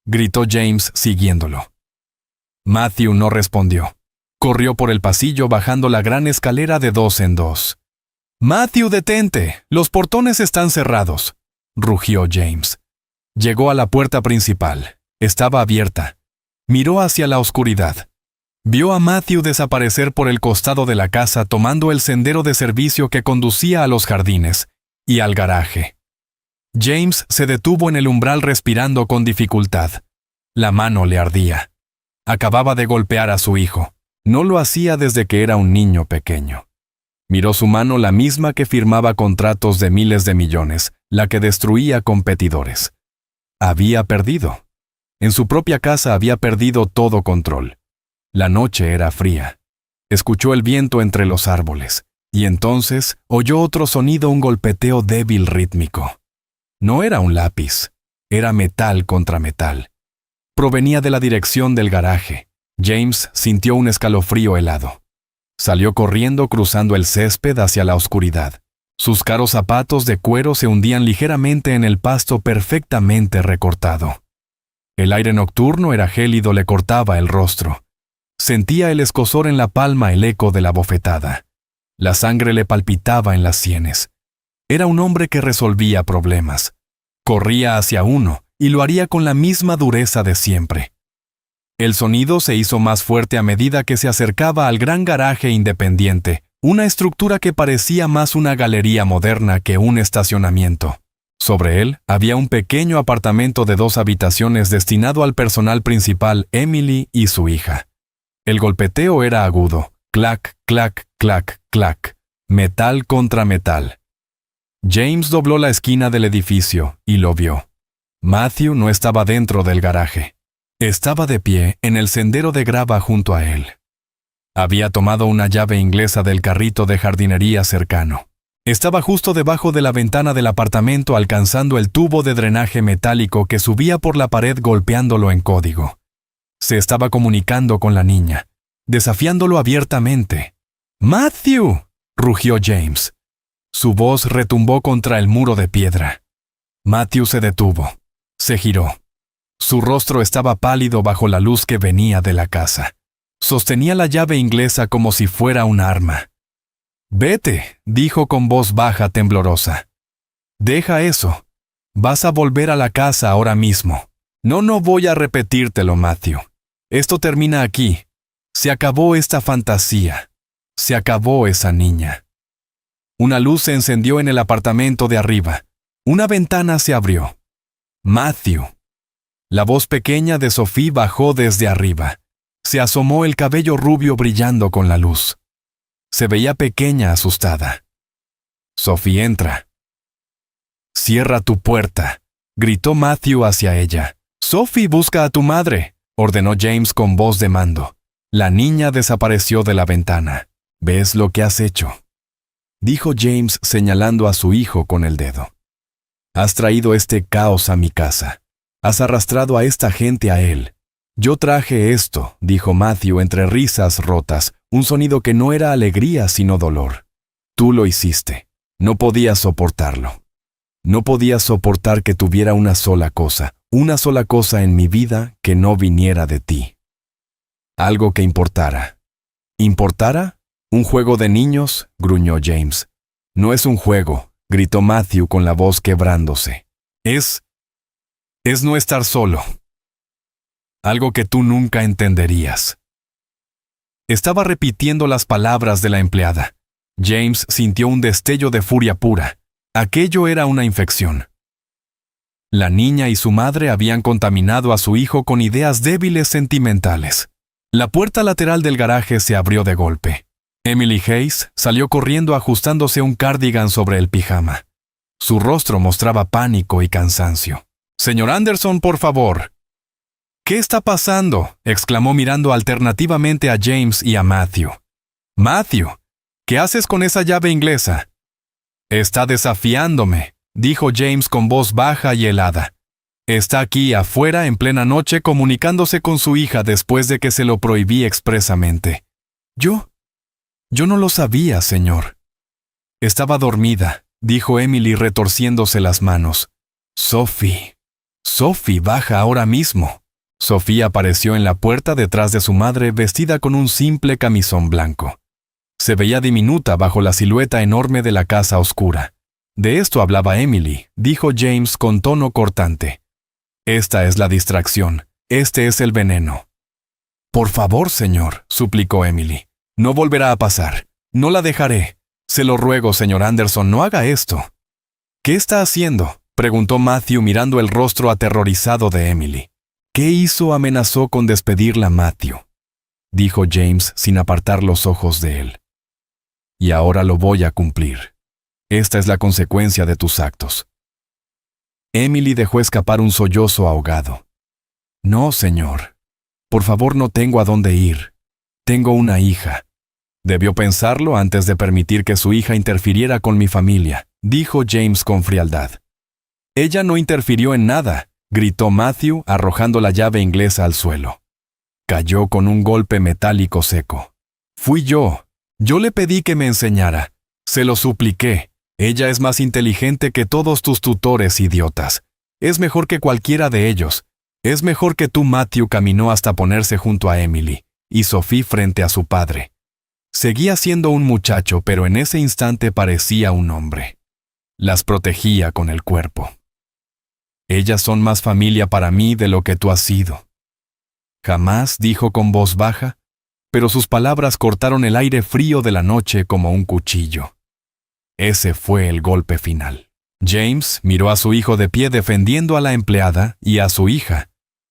gritó James siguiéndolo. Matthew no respondió. Corrió por el pasillo bajando la gran escalera de 2 en 2. «Matthew, detente, los portones están cerrados», rugió James. Llegó a la puerta principal. Estaba abierta. Miró hacia la oscuridad. Vio a Matthew desaparecer por el costado de la casa tomando el sendero de servicio que conducía a los jardines y al garaje. James se detuvo en el umbral respirando con dificultad. La mano le ardía. Acababa de golpear a su hijo. No lo hacía desde que era un niño pequeño. Miró su mano, la misma que firmaba contratos de miles de millones, la que destruía competidores. Había perdido. En su propia casa había perdido todo control. La noche era fría. Escuchó el viento entre los árboles, y entonces oyó otro sonido, un golpeteo débil rítmico. No era un lápiz, era metal contra metal. Provenía de la dirección del garaje. James sintió un escalofrío helado. Salió corriendo cruzando el césped hacia la oscuridad. Sus caros zapatos de cuero se hundían ligeramente en el pasto perfectamente recortado. El aire nocturno era gélido, le cortaba el rostro. Sentía el escozor en la palma, el eco de la bofetada. La sangre le palpitaba en las sienes. Era un hombre que resolvía problemas. Corría hacia uno y lo haría con la misma dureza de siempre. El sonido se hizo más fuerte a medida que se acercaba al gran garaje independiente, una estructura que parecía más una galería moderna que un estacionamiento. Sobre él había un pequeño apartamento de 2 habitaciones destinado al personal principal, Emily y su hija. El golpeteo era agudo, clac, clac, clac, clac, metal contra metal. James dobló la esquina del edificio y lo vio. Matthew no estaba dentro del garaje. Estaba de pie en el sendero de grava junto a él. Había tomado una llave inglesa del carrito de jardinería cercano. Estaba justo debajo de la ventana del apartamento, alcanzando el tubo de drenaje metálico que subía por la pared golpeándolo en código. Se estaba comunicando con la niña, desafiándolo abiertamente. «¡Matthew!», rugió James. Su voz retumbó contra el muro de piedra. Matthew se detuvo. Se giró. Su rostro estaba pálido bajo la luz que venía de la casa. Sostenía la llave inglesa como si fuera un arma. «Vete», dijo con voz baja temblorosa. «Deja eso. Vas a volver a la casa ahora mismo». No voy a repetírtelo, Matthew. Esto termina aquí. Se acabó esta fantasía. Se acabó esa niña». Una luz se encendió en el apartamento de arriba. Una ventana se abrió. «Matthew». La voz pequeña de Sophie bajó desde arriba. Se asomó, el cabello rubio brillando con la luz. Se veía pequeña, asustada. «Sophie, entra». «Cierra tu puerta», gritó Matthew hacia ella. «Sophie, busca a tu madre», ordenó James con voz de mando. La niña desapareció de la ventana. «¿Ves lo que has hecho?», dijo James señalando a su hijo con el dedo. «Has traído este caos a mi casa. Has arrastrado a esta gente a él». «Yo traje esto», dijo Matthew entre risas rotas, un sonido que no era alegría sino dolor. «Tú lo hiciste. No podías soportarlo. No podías soportar que tuviera una sola cosa en mi vida que no viniera de ti. Algo que importara». «¿Importara? ¿Un juego de niños?», gruñó James. «No es un juego», gritó Matthew con la voz quebrándose. Es no estar solo. Algo que tú nunca entenderías». Estaba repitiendo las palabras de la empleada. James sintió un destello de furia pura. Aquello era una infección. La niña y su madre habían contaminado a su hijo con ideas débiles sentimentales. La puerta lateral del garaje se abrió de golpe. Emily Hayes salió corriendo ajustándose un cardigan sobre el pijama. Su rostro mostraba pánico y cansancio. «Señor Anderson, por favor». «¿Qué está pasando?», exclamó mirando alternativamente a James y a Matthew. «Matthew, ¿qué haces con esa llave inglesa?». «Está desafiándome», dijo James con voz baja y helada. Está aquí afuera en plena noche comunicándose con su hija después de que se lo prohibí expresamente. Yo no lo sabía, señor. Estaba dormida, dijo Emily retorciéndose las manos. Sophie, baja ahora mismo. Sophie apareció en la puerta detrás de su madre vestida con un simple camisón blanco. Se veía diminuta bajo la silueta enorme de la casa oscura. De esto hablaba Emily, dijo James con tono cortante. Esta es la distracción, este es el veneno. Por favor, señor, suplicó Emily. No volverá a pasar. No la dejaré. Se lo ruego, señor Anderson, no haga esto. ¿Qué está haciendo?, preguntó Matthew mirando el rostro aterrorizado de Emily. ¿Qué hizo? Amenazó con despedirla Matthew, dijo James sin apartar los ojos de él. Y ahora lo voy a cumplir. Esta es la consecuencia de tus actos. Emily dejó escapar un sollozo ahogado. No, señor. Por favor, no tengo a dónde ir. Tengo una hija. Debió pensarlo antes de permitir que su hija interfiriera con mi familia, dijo James con frialdad. Ella no interfirió en nada, gritó Matthew arrojando la llave inglesa al suelo. Cayó con un golpe metálico seco. Fui yo. Yo le pedí que me enseñara. Se lo supliqué. Ella es más inteligente que todos tus tutores idiotas. Es mejor que cualquiera de ellos. Es mejor que tú. Matthew caminó hasta ponerse junto a Emily, y Sophie frente a su padre. Seguía siendo un muchacho, pero en ese instante parecía un hombre. Las protegía con el cuerpo. Ellas son más familia para mí de lo que tú has sido. Jamás, dijo con voz baja, pero sus palabras cortaron el aire frío de la noche como un cuchillo. Ese fue el golpe final. James miró a su hijo de pie defendiendo a la empleada y a su hija.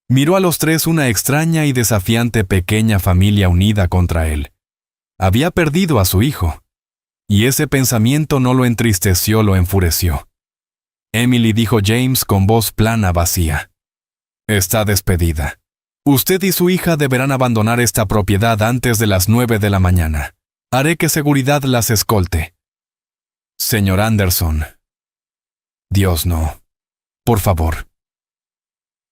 Miró a los tres, una extraña y desafiante pequeña familia unida contra él. Había perdido a su hijo. Y ese pensamiento no lo entristeció, lo enfureció. Emily, dijo James con voz plana vacía. Está despedida. Usted y su hija deberán abandonar esta propiedad antes de las 9 de la mañana. Haré que seguridad las escolte. Señor Anderson. Dios, no. Por favor.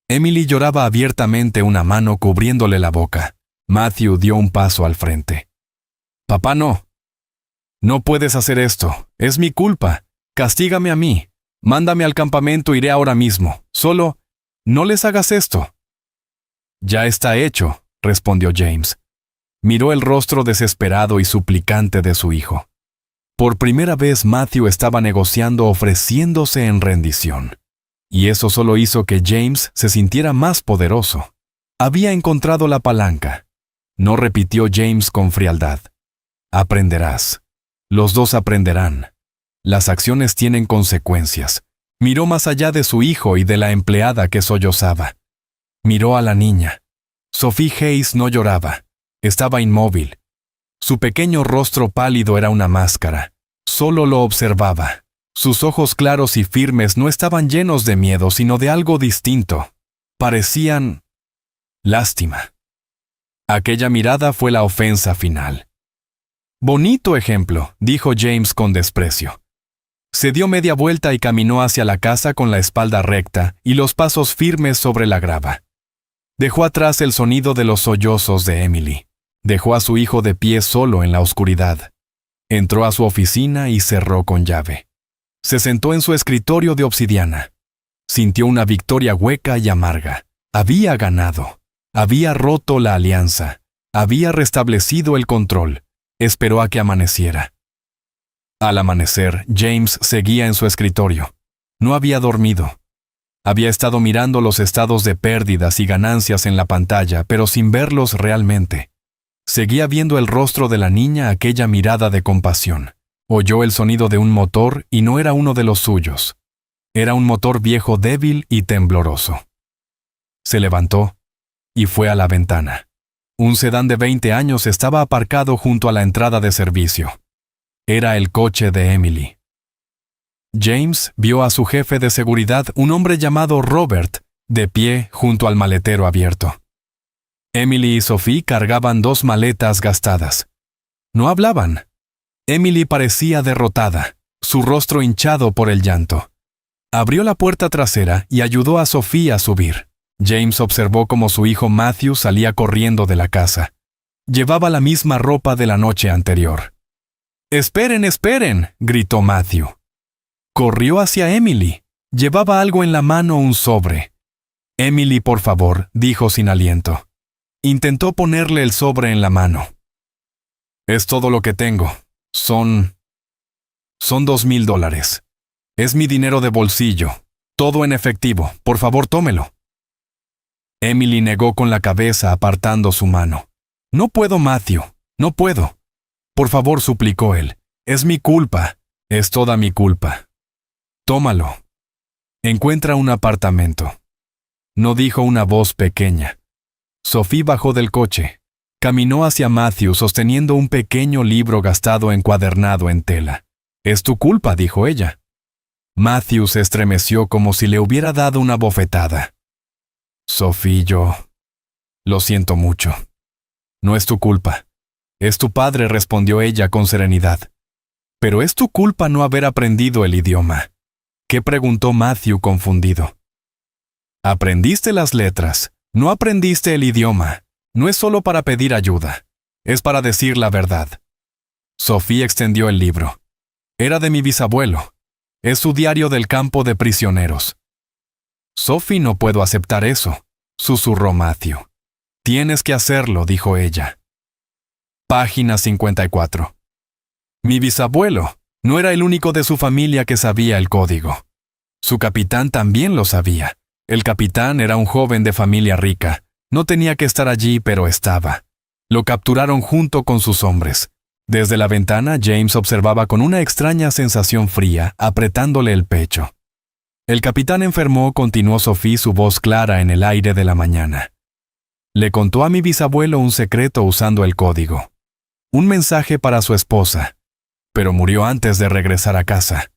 Emily lloraba abiertamente, una mano cubriéndole la boca. Matthew dio un paso al frente. Papá, no. No puedes hacer esto. Es mi culpa. Castígame a mí. Mándame al campamento, iré ahora mismo. Solo, no les hagas esto. Ya está hecho, respondió James. Miró el rostro desesperado y suplicante de su hijo. Por primera vez Matthew estaba negociando, ofreciéndose en rendición. Y eso solo hizo que James se sintiera más poderoso. Había encontrado la palanca. No, repitió James con frialdad. Aprenderás. Los dos aprenderán. Las acciones tienen consecuencias. Miró más allá de su hijo y de la empleada que sollozaba. Miró a la niña. Sophie Hayes no lloraba. Estaba inmóvil. Su pequeño rostro pálido era una máscara. Solo lo observaba. Sus ojos claros y firmes no estaban llenos de miedo, sino de algo distinto. Parecían lástima. Aquella mirada fue la ofensa final. Bonito ejemplo, dijo James con desprecio. Se dio media vuelta y caminó hacia la casa con la espalda recta y los pasos firmes sobre la grava. Dejó atrás el sonido de los sollozos de Emily. Dejó a su hijo de pie solo en la oscuridad. Entró a su oficina y cerró con llave. Se sentó en su escritorio de obsidiana. Sintió una victoria hueca y amarga. Había ganado. Había roto la alianza. Había restablecido el control. Esperó a que amaneciera. Al amanecer, James seguía en su escritorio. No había dormido. Había estado mirando los estados de pérdidas y ganancias en la pantalla, pero sin verlos realmente. Seguía viendo el rostro de la niña, aquella mirada de compasión. Oyó el sonido de un motor y no era uno de los suyos. Era un motor viejo, débil y tembloroso. Se levantó y fue a la ventana. Un sedán de 20 años estaba aparcado junto a la entrada de servicio. Era el coche de Emily. James vio a su jefe de seguridad, un hombre llamado Robert, de pie junto al maletero abierto. Emily y Sophie cargaban 2 maletas gastadas. No hablaban. Emily parecía derrotada, su rostro hinchado por el llanto. Abrió la puerta trasera y ayudó a Sophie a subir. James observó cómo su hijo Matthew salía corriendo de la casa. Llevaba la misma ropa de la noche anterior. «¡Esperen, esperen!», gritó Matthew. Corrió hacia Emily. Llevaba algo en la mano, un sobre. «Emily, por favor», dijo sin aliento. Intentó ponerle el sobre en la mano. «Es todo lo que tengo. Son $2,000. Es mi dinero de bolsillo. Todo en efectivo. Por favor, tómelo». Emily negó con la cabeza, apartando su mano. «No puedo, Matthew. No puedo». «Por favor», suplicó él. «Es mi culpa. Es toda mi culpa. Tómalo. Encuentra un apartamento». No dijo una voz pequeña. Sophie bajó del coche. Caminó hacia Matthew sosteniendo un pequeño libro gastado encuadernado en tela. «Es tu culpa», dijo ella. Matthew se estremeció como si le hubiera dado una bofetada. «Sophie, yo lo siento mucho. No es tu culpa. Es tu padre», respondió ella con serenidad. «Pero es tu culpa no haber aprendido el idioma». ¿Qué?, preguntó Matthew confundido. «Aprendiste las letras, no aprendiste el idioma. No es solo para pedir ayuda, es para decir la verdad». Sophie extendió el libro. «Era de mi bisabuelo. Es su diario del campo de prisioneros». «Sophie, no puedo aceptar eso», susurró Matthew. «Tienes que hacerlo», dijo ella. Página 54. Mi bisabuelo no era el único de su familia que sabía el código. Su capitán también lo sabía. El capitán era un joven de familia rica. No tenía que estar allí, pero estaba. Lo capturaron junto con sus hombres. Desde la ventana, James observaba con una extraña sensación fría, apretándole el pecho. «El capitán enfermó», continuó Sophie, su voz clara en el aire de la mañana. «Le contó a mi bisabuelo un secreto usando el código. Un mensaje para su esposa. Pero murió antes de regresar a casa.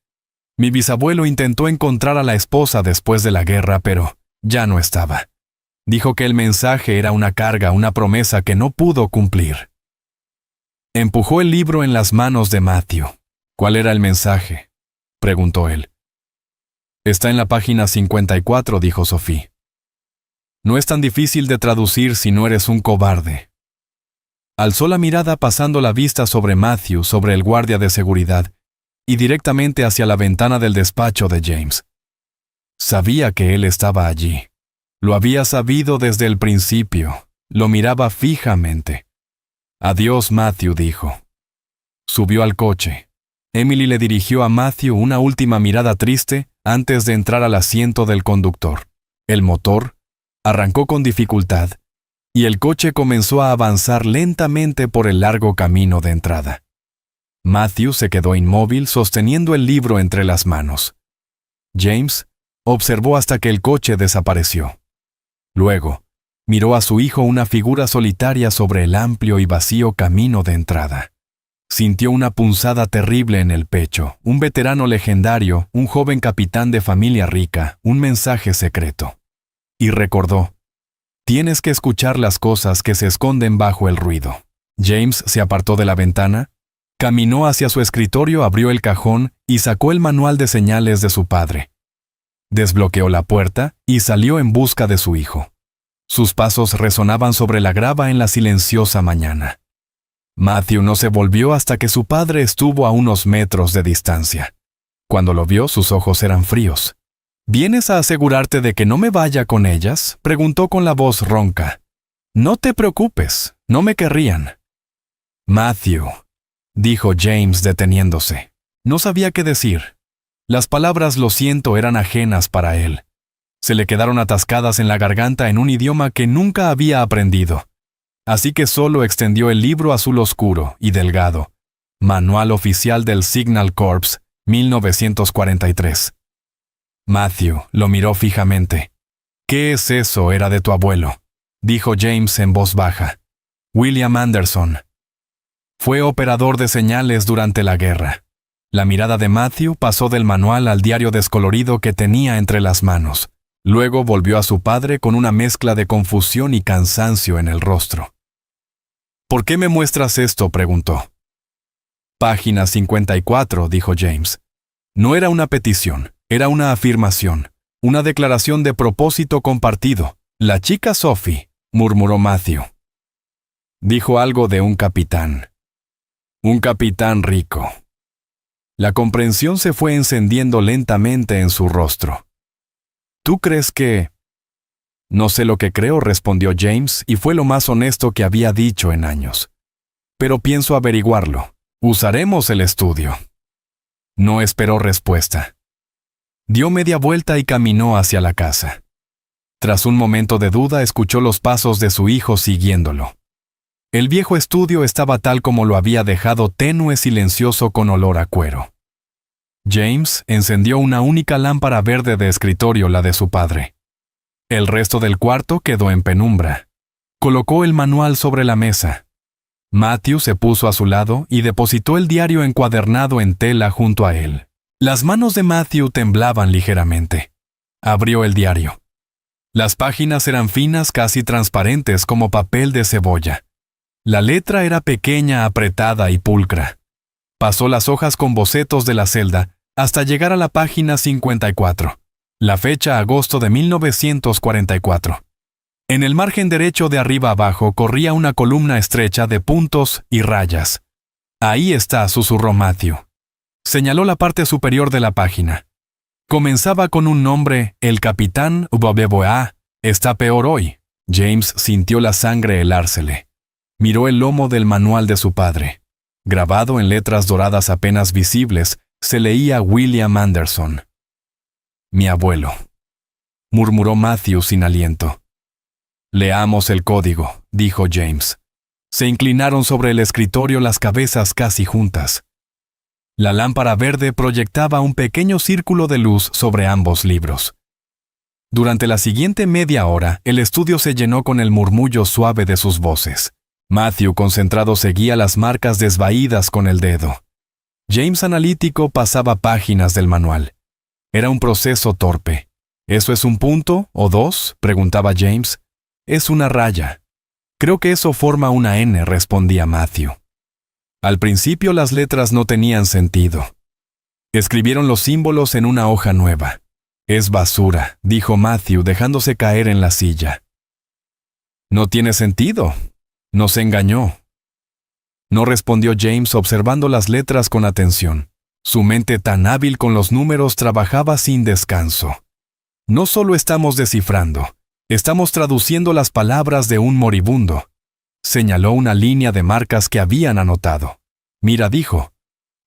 Mi bisabuelo intentó encontrar a la esposa después de la guerra, pero ya no estaba. Dijo que el mensaje era una carga, una promesa que no pudo cumplir». Empujó el libro en las manos de Matthew. «¿Cuál era el mensaje?», preguntó él. «Está en la página 54», dijo Sophie. «No es tan difícil de traducir si no eres un cobarde». Alzó la mirada pasando la vista sobre Matthew, sobre el guardia de seguridad, y directamente hacia la ventana del despacho de James. Sabía que él estaba allí. Lo había sabido desde el principio. Lo miraba fijamente. «Adiós, Matthew», dijo. Subió al coche. Emily le dirigió a Matthew una última mirada triste antes de entrar al asiento del conductor. El motor arrancó con dificultad y el coche comenzó a avanzar lentamente por el largo camino de entrada. Matthew se quedó inmóvil sosteniendo el libro entre las manos. James observó hasta que el coche desapareció. Luego, miró a su hijo, una figura solitaria sobre el amplio y vacío camino de entrada. Sintió una punzada terrible en el pecho, un veterano legendario, un joven capitán de familia rica, un mensaje secreto. Y recordó: «Tienes que escuchar las cosas que se esconden bajo el ruido». James se apartó de la ventana, caminó hacia su escritorio, abrió el cajón y sacó el manual de señales de su padre. Desbloqueó la puerta y salió en busca de su hijo. Sus pasos resonaban sobre la grava en la silenciosa mañana. Matthew no se volvió hasta que su padre estuvo a unos metros de distancia. Cuando lo vio, sus ojos eran fríos. «¿Vienes a asegurarte de que no me vaya con ellas?», preguntó con la voz ronca. «No te preocupes, no me querrían». «Matthew», dijo James deteniéndose. No sabía qué decir. Las palabras «lo siento» eran ajenas para él. Se le quedaron atascadas en la garganta en un idioma que nunca había aprendido. Así que solo extendió el libro azul oscuro y delgado. Manual oficial del Signal Corps, 1943. Matthew lo miró fijamente. «¿Qué es eso? Era de tu abuelo», dijo James en voz baja. «William Anderson. Fue operador de señales durante la guerra». La mirada de Matthew pasó del manual al diario descolorido que tenía entre las manos. Luego volvió a su padre con una mezcla de confusión y cansancio en el rostro. «¿Por qué me muestras esto?», preguntó. «Página 54», dijo James. «No era una petición. Era una afirmación, una declaración de propósito compartido. La chica Sophie, murmuró Matthew. Dijo algo de un capitán. Un capitán rico. La comprensión se fue encendiendo lentamente en su rostro. ¿Tú crees que...? No sé lo que creo, respondió James, y fue lo más honesto que había dicho en años. Pero pienso averiguarlo. Usaremos el estudio. No esperó respuesta. Dio media vuelta y caminó hacia la casa. Tras un momento de duda, escuchó los pasos de su hijo siguiéndolo. El viejo estudio estaba tal como lo había dejado, tenue, silencioso, con olor a cuero. James encendió una única lámpara verde de escritorio, la de su padre. El resto del cuarto quedó en penumbra. Colocó el manual sobre la mesa. Matthew se puso a su lado y depositó el diario encuadernado en tela junto a él. Las manos de Matthew temblaban ligeramente. Abrió el diario. Las páginas eran finas, casi transparentes como papel de cebolla. La letra era pequeña, apretada y pulcra. Pasó las hojas con bocetos de la celda hasta llegar a la página 54. La fecha agosto de 1944. En el margen derecho de arriba abajo corría una columna estrecha de puntos y rayas. Ahí está, susurró Matthew. Señaló la parte superior de la página. Comenzaba con un nombre, el capitán Ubabeboa. Está peor hoy. James sintió la sangre helársele. Miró el lomo del manual de su padre. Grabado en letras doradas apenas visibles, se leía William Anderson. Mi abuelo, murmuró Matthew sin aliento. Leamos el código, dijo James. Se inclinaron sobre el escritorio, las cabezas casi juntas. La lámpara verde proyectaba un pequeño círculo de luz sobre ambos libros. Durante la siguiente media hora, el estudio se llenó con el murmullo suave de sus voces. Matthew, concentrado, seguía las marcas desvaídas con el dedo. James, analítico, pasaba páginas del manual. Era un proceso torpe. ¿Eso es un punto o dos?, preguntaba James. Es una raya. Creo que eso forma una N, respondía Matthew. Al principio las letras no tenían sentido. Escribieron los símbolos en una hoja nueva. Es basura, dijo Matthew, dejándose caer en la silla. No tiene sentido. Nos engañó. No respondió James, observando las letras con atención. Su mente, tan hábil con los números, trabajaba sin descanso. No solo estamos descifrando, estamos traduciendo las palabras de un moribundo. Señaló una línea de marcas que habían anotado. Mira, dijo.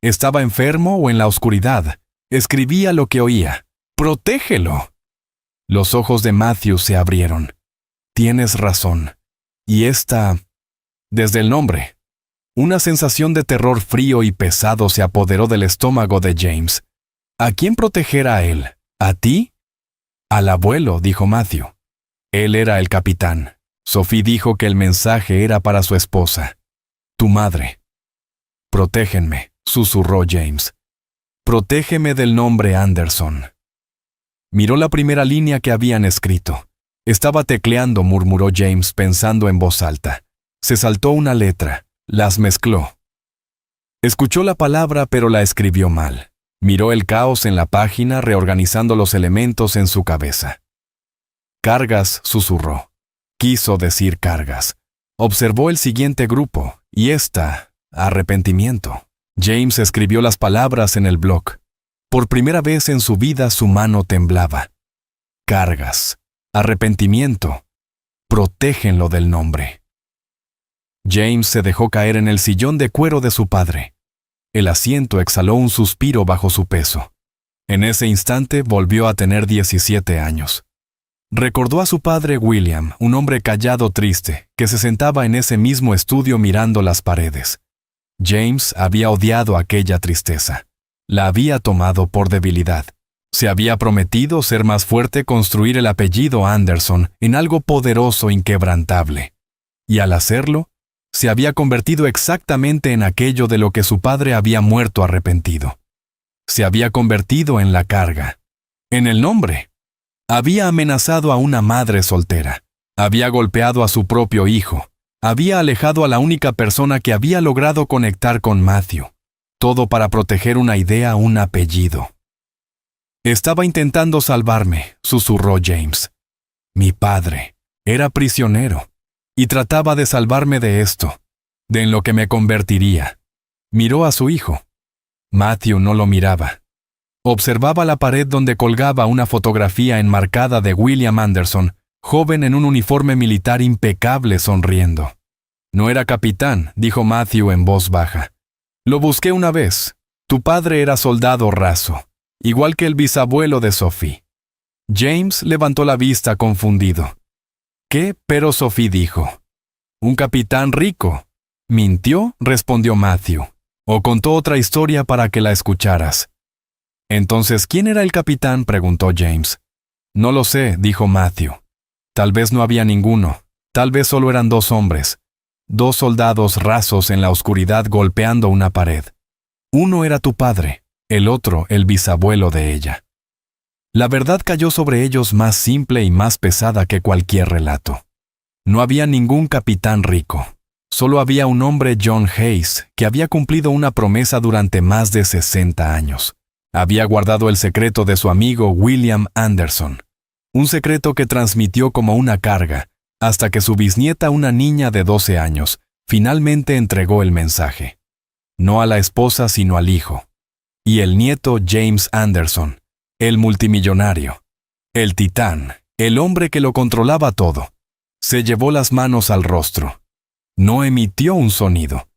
Estaba enfermo o en la oscuridad. Escribía lo que oía. ¡Protégelo! Los ojos de Matthew se abrieron. Tienes razón. Y esta... Desde el nombre. Una sensación de terror frío y pesado se apoderó del estómago de James. ¿A quién proteger a él? ¿A ti? Al abuelo, dijo Matthew. Él era el capitán. Sophie dijo que el mensaje era para su esposa. Tu madre. Protégenme, susurró James. Protégeme del nombre Anderson. Miró la primera línea que habían escrito. Estaba tecleando, murmuró James pensando en voz alta. Se saltó una letra. Las mezcló. Escuchó la palabra, pero la escribió mal. Miró el caos en la página, reorganizando los elementos en su cabeza. Cargas, susurró. Quiso decir cargas. Observó el siguiente grupo, y esta, arrepentimiento. James escribió las palabras en el bloc. Por primera vez en su vida su mano temblaba. Cargas, arrepentimiento. Protégenlo del nombre. James se dejó caer en el sillón de cuero de su padre. El asiento exhaló un suspiro bajo su peso. En ese instante volvió a tener 17 años. Recordó a su padre William, un hombre callado, triste, que se sentaba en ese mismo estudio mirando las paredes. James había odiado aquella tristeza. La había tomado por debilidad. Se había prometido ser más fuerte, construir el apellido Anderson en algo poderoso, inquebrantable. Y al hacerlo, se había convertido exactamente en aquello de lo que su padre había muerto arrepentido. Se había convertido en la carga, en el nombre. Había amenazado a una madre soltera. Había golpeado a su propio hijo. Había alejado a la única persona que había logrado conectar con Matthew. Todo para proteger una idea, un apellido. Estaba intentando salvarme, susurró James. Mi padre era prisionero y trataba de salvarme de esto, de en lo que me convertiría. Miró a su hijo. Matthew no lo miraba. Observaba la pared donde colgaba una fotografía enmarcada de William Anderson, joven en un uniforme militar impecable sonriendo. No era capitán, dijo Matthew en voz baja. Lo busqué una vez. Tu padre era soldado raso, igual que el bisabuelo de Sophie. James levantó la vista confundido. ¿Qué? Pero Sophie dijo. Un capitán rico. ¿Mintió? Respondió Matthew. ¿O contó otra historia para que la escucharas? Entonces, ¿quién era el capitán? Preguntó James. No lo sé, dijo Matthew. Tal vez no había ninguno. Tal vez solo eran 2 hombres. 2 soldados rasos en la oscuridad golpeando una pared. Uno era tu padre, el otro el bisabuelo de ella. La verdad cayó sobre ellos más simple y más pesada que cualquier relato. No había ningún capitán rico. Solo había un hombre, John Hayes, que había cumplido una promesa durante más de 60 años. Había guardado el secreto de su amigo William Anderson. Un secreto que transmitió como una carga, hasta que su bisnieta, una niña de 12 años, finalmente entregó el mensaje. No a la esposa, sino al hijo. Y el nieto James Anderson, el multimillonario, el titán, el hombre que lo controlaba todo, se llevó las manos al rostro. No emitió un sonido,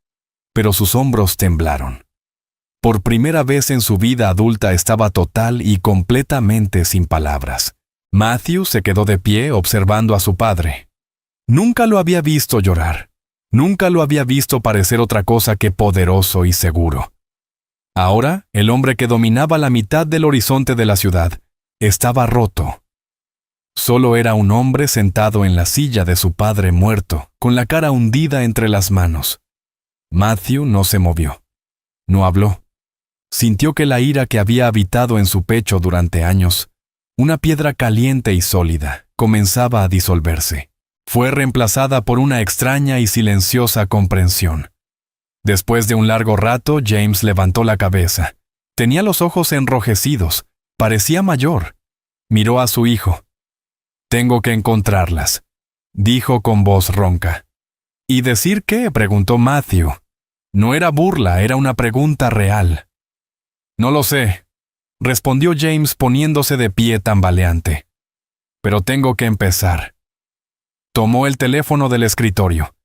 pero sus hombros temblaron. Por primera vez en su vida adulta estaba total y completamente sin palabras. Matthew se quedó de pie observando a su padre. Nunca lo había visto llorar. Nunca lo había visto parecer otra cosa que poderoso y seguro. Ahora, el hombre que dominaba la mitad del horizonte de la ciudad estaba roto. Solo era un hombre sentado en la silla de su padre muerto, con la cara hundida entre las manos. Matthew no se movió. No habló. Sintió que la ira que había habitado en su pecho durante años, una piedra caliente y sólida, comenzaba a disolverse. Fue reemplazada por una extraña y silenciosa comprensión. Después de un largo rato, James levantó la cabeza. Tenía los ojos enrojecidos. Parecía mayor. Miró a su hijo. «Tengo que encontrarlas», dijo con voz ronca. «¿Y decir qué?», preguntó Matthew. No era burla, era una pregunta real. «No lo sé», respondió James poniéndose de pie tambaleante. «Pero tengo que empezar». Tomó el teléfono del escritorio,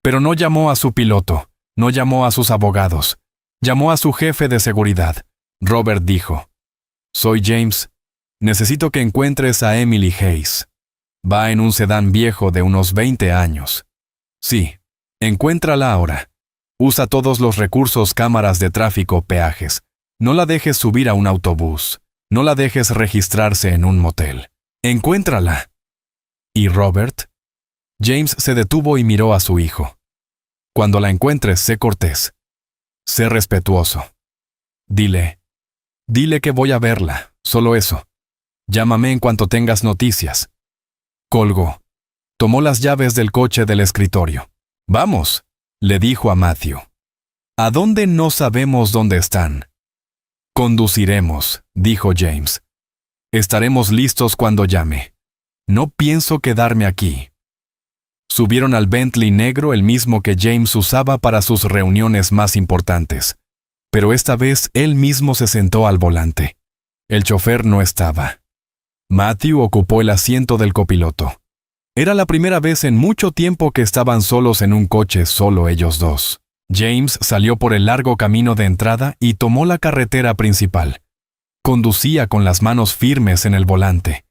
pero no llamó a su piloto, no llamó a sus abogados, llamó a su jefe de seguridad. Robert dijo: «Soy James. Necesito que encuentres a Emily Hayes. Va en un sedán viejo de unos 20 años. Sí, encuéntrala ahora. Usa todos los recursos, cámaras de tráfico, peajes. No la dejes subir a un autobús. No la dejes registrarse en un motel. Encuéntrala». ¿Y Robert? James se detuvo y miró a su hijo. «Cuando la encuentres, sé cortés. Sé respetuoso. Dile que voy a verla, solo eso. Llámame en cuanto tengas noticias». Colgó. Tomó las llaves del coche del escritorio. «Vamos», le dijo a Matthew. «¿A dónde? No sabemos dónde están». «Conduciremos», dijo James. «Estaremos listos cuando llame. No pienso quedarme aquí». Subieron al Bentley negro, el mismo que James usaba para sus reuniones más importantes. Pero esta vez él mismo se sentó al volante. El chofer no estaba. Matthew ocupó el asiento del copiloto. Era la primera vez en mucho tiempo que estaban solos en un coche, solo ellos dos. James salió por el largo camino de entrada y tomó la carretera principal. Conducía con las manos firmes en el volante.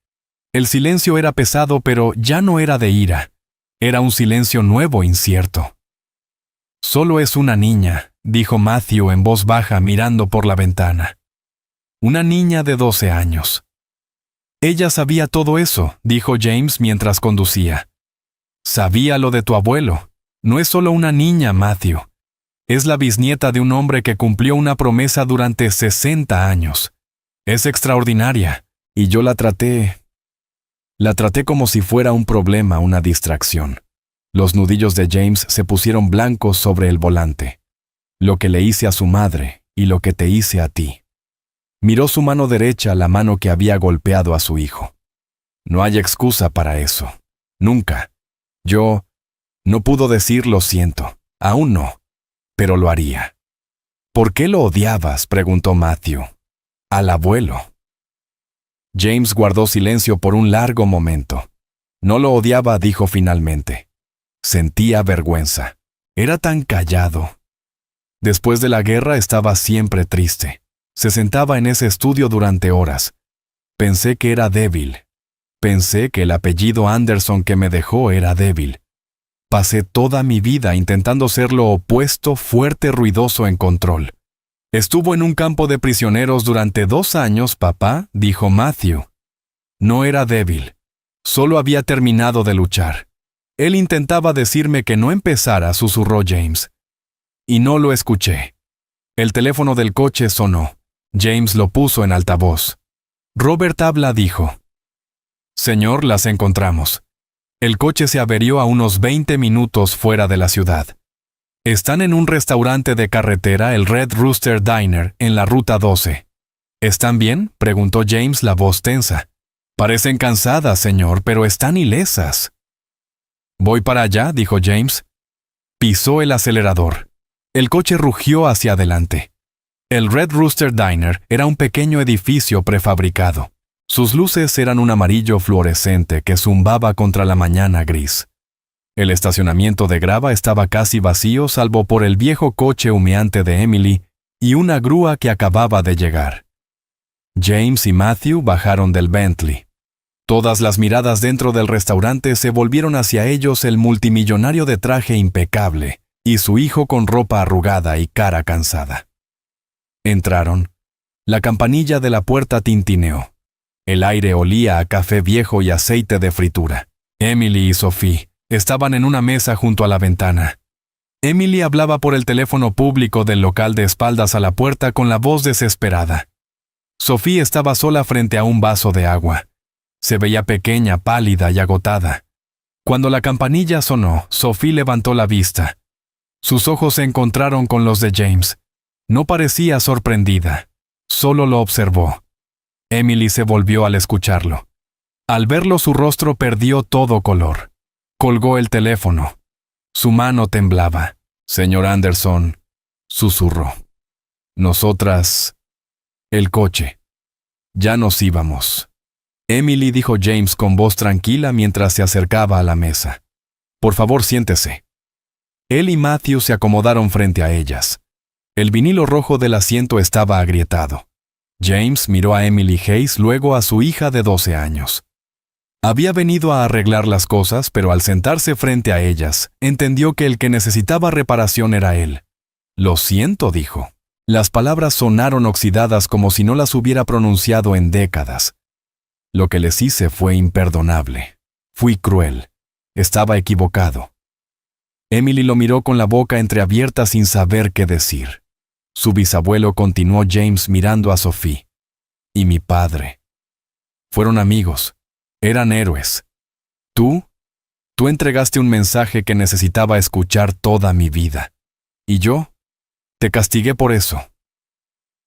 El silencio era pesado, pero ya no era de ira. Era un silencio nuevo, incierto. «Solo es una niña», dijo Matthew en voz baja mirando por la ventana. «Una niña de 12 años». «Ella sabía todo eso», dijo James mientras conducía. «Sabía lo de tu abuelo. No es solo una niña, Matthew. Es la bisnieta de un hombre que cumplió una promesa durante 60 años. Es extraordinaria, y yo la traté como si fuera un problema, una distracción». Los nudillos de James se pusieron blancos sobre el volante. «Lo que le hice a su madre y lo que te hice a ti». Miró su mano derecha, la mano que había golpeado a su hijo. No hay excusa para eso. Nunca. Yo no pudo decir lo siento. Aún no. Pero lo haría. ¿Por qué lo odiabas?, preguntó Matthew. Al abuelo. James guardó silencio por un largo momento. No lo odiaba, dijo finalmente. Sentía vergüenza. Era tan callado. Después de la guerra estaba siempre triste. Se sentaba en ese estudio durante horas. Pensé que era débil. Pensé que el apellido Anderson que me dejó era débil. Pasé toda mi vida intentando ser lo opuesto, fuerte, ruidoso, en control. Estuvo en un campo de prisioneros durante 2 años, papá, dijo Matthew. No era débil. Solo había terminado de luchar. Él intentaba decirme que no empezara, susurró James. Y no lo escuché. El teléfono del coche sonó. James lo puso en altavoz. Robert habla, dijo. Señor, las encontramos. El coche se averió a unos 20 minutos fuera de la ciudad. Están en un restaurante de carretera, el Red Rooster Diner, en la Ruta 12. ¿Están bien?, preguntó James, la voz tensa. Parecen cansadas, señor, pero están ilesas. Voy para allá, dijo James. Pisó el acelerador. El coche rugió hacia adelante. El Red Rooster Diner era un pequeño edificio prefabricado. Sus luces eran un amarillo fluorescente que zumbaba contra la mañana gris. El estacionamiento de grava estaba casi vacío salvo por el viejo coche humeante de Emily y una grúa que acababa de llegar. James y Matthew bajaron del Bentley. Todas las miradas dentro del restaurante se volvieron hacia ellos, el multimillonario de traje impecable y su hijo con ropa arrugada y cara cansada. Entraron. La campanilla de la puerta tintineó. El aire olía a café viejo y aceite de fritura. Emily y Sophie estaban en una mesa junto a la ventana. Emily hablaba por el teléfono público del local de espaldas a la puerta con la voz desesperada. Sophie estaba sola frente a un vaso de agua. Se veía pequeña, pálida y agotada. Cuando la campanilla sonó, Sophie levantó la vista. Sus ojos se encontraron con los de James. No parecía sorprendida. Solo lo observó. Emily se volvió al escucharlo. Al verlo, su rostro perdió todo color. Colgó el teléfono. Su mano temblaba. Señor Anderson, susurró. Nosotras... El coche. Ya nos íbamos. Emily, dijo James con voz tranquila mientras se acercaba a la mesa. Por favor, siéntese. Él y Matthew se acomodaron frente a ellas. El vinilo rojo del asiento estaba agrietado. James miró a Emily Hayes, luego a su hija de 12 años. Había venido a arreglar las cosas, pero al sentarse frente a ellas, entendió que el que necesitaba reparación era él. Lo siento, dijo. Las palabras sonaron oxidadas como si no las hubiera pronunciado en décadas. Lo que les hice fue imperdonable. Fui cruel. Estaba equivocado. Emily lo miró con la boca entreabierta sin saber qué decir. Su bisabuelo, continuó James mirando a Sophie. Y mi padre. Fueron amigos. Eran héroes. Tú entregaste un mensaje que necesitaba escuchar toda mi vida. Y yo te castigué por eso.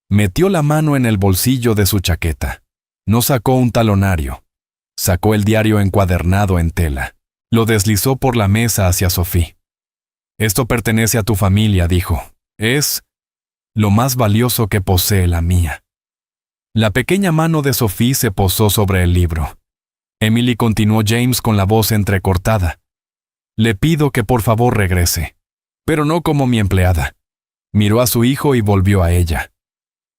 Metió la mano en el bolsillo de su chaqueta. No sacó un talonario. Sacó el diario encuadernado en tela. Lo deslizó por la mesa hacia Sophie. Esto pertenece a tu familia, dijo. Es lo más valioso que posee la mía. La pequeña mano de Sophie se posó sobre el libro. Emily, continuó James con la voz entrecortada. Le pido que por favor regrese, pero no como mi empleada. Miró a su hijo y volvió a ella.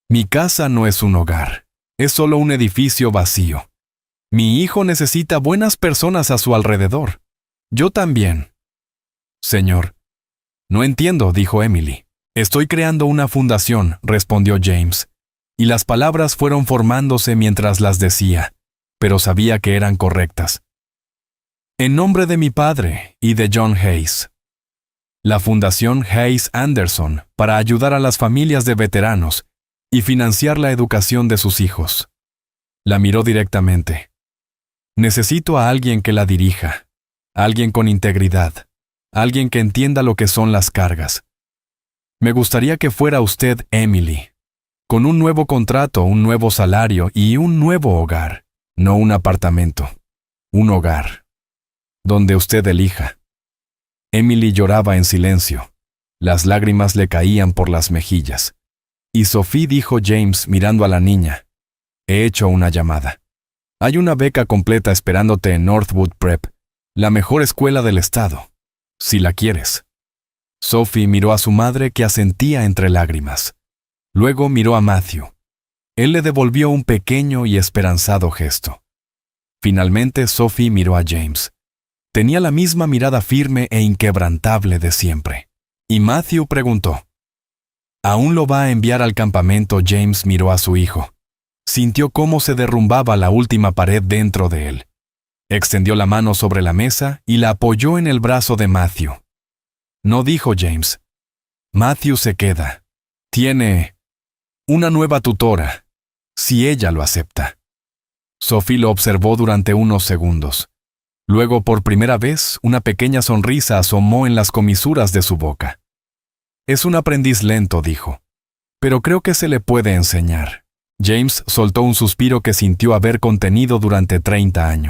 Mi casa no es un hogar, es solo un edificio vacío. Mi hijo necesita buenas personas a su alrededor. Yo también. Señor. No entiendo, dijo Emily. Estoy creando una fundación, respondió James. Y las palabras fueron formándose mientras las decía, pero sabía que eran correctas. En nombre de mi padre y de John Hayes. La Fundación Hayes Anderson, para ayudar a las familias de veteranos y financiar la educación de sus hijos. La miró directamente. Necesito a alguien que la dirija, alguien con integridad, alguien que entienda lo que son las cargas. Me gustaría que fuera usted, Emily. con un nuevo contrato, un nuevo salario y un nuevo hogar. No un apartamento, un hogar, donde usted elija. Emily lloraba en silencio. Las lágrimas le caían por las mejillas. Y Sophie dijo James mirando a la niña: he hecho una llamada. Hay una beca completa esperándote en Northwood Prep, la mejor escuela del estado, si la quieres. Sophie miró a su madre, que asentía entre lágrimas. Luego miró a Matthew. Él le devolvió un pequeño y esperanzado gesto. Finalmente Sophie miró a James. Tenía la misma mirada firme e inquebrantable de siempre. Y Matthew preguntó: ¿aún lo va a enviar al campamento? James miró a su hijo. Sintió cómo se derrumbaba la última pared dentro de él. Extendió la mano sobre la mesa y la apoyó en el brazo de Matthew. No, dijo James. Matthew se queda. Tiene una nueva tutora, si ella lo acepta. Sophie lo observó durante unos segundos. Luego, por primera vez, una pequeña sonrisa asomó en las comisuras de su boca. Es un aprendiz lento, dijo. Pero creo que se le puede enseñar. James soltó un suspiro que sintió haber contenido durante 30 años.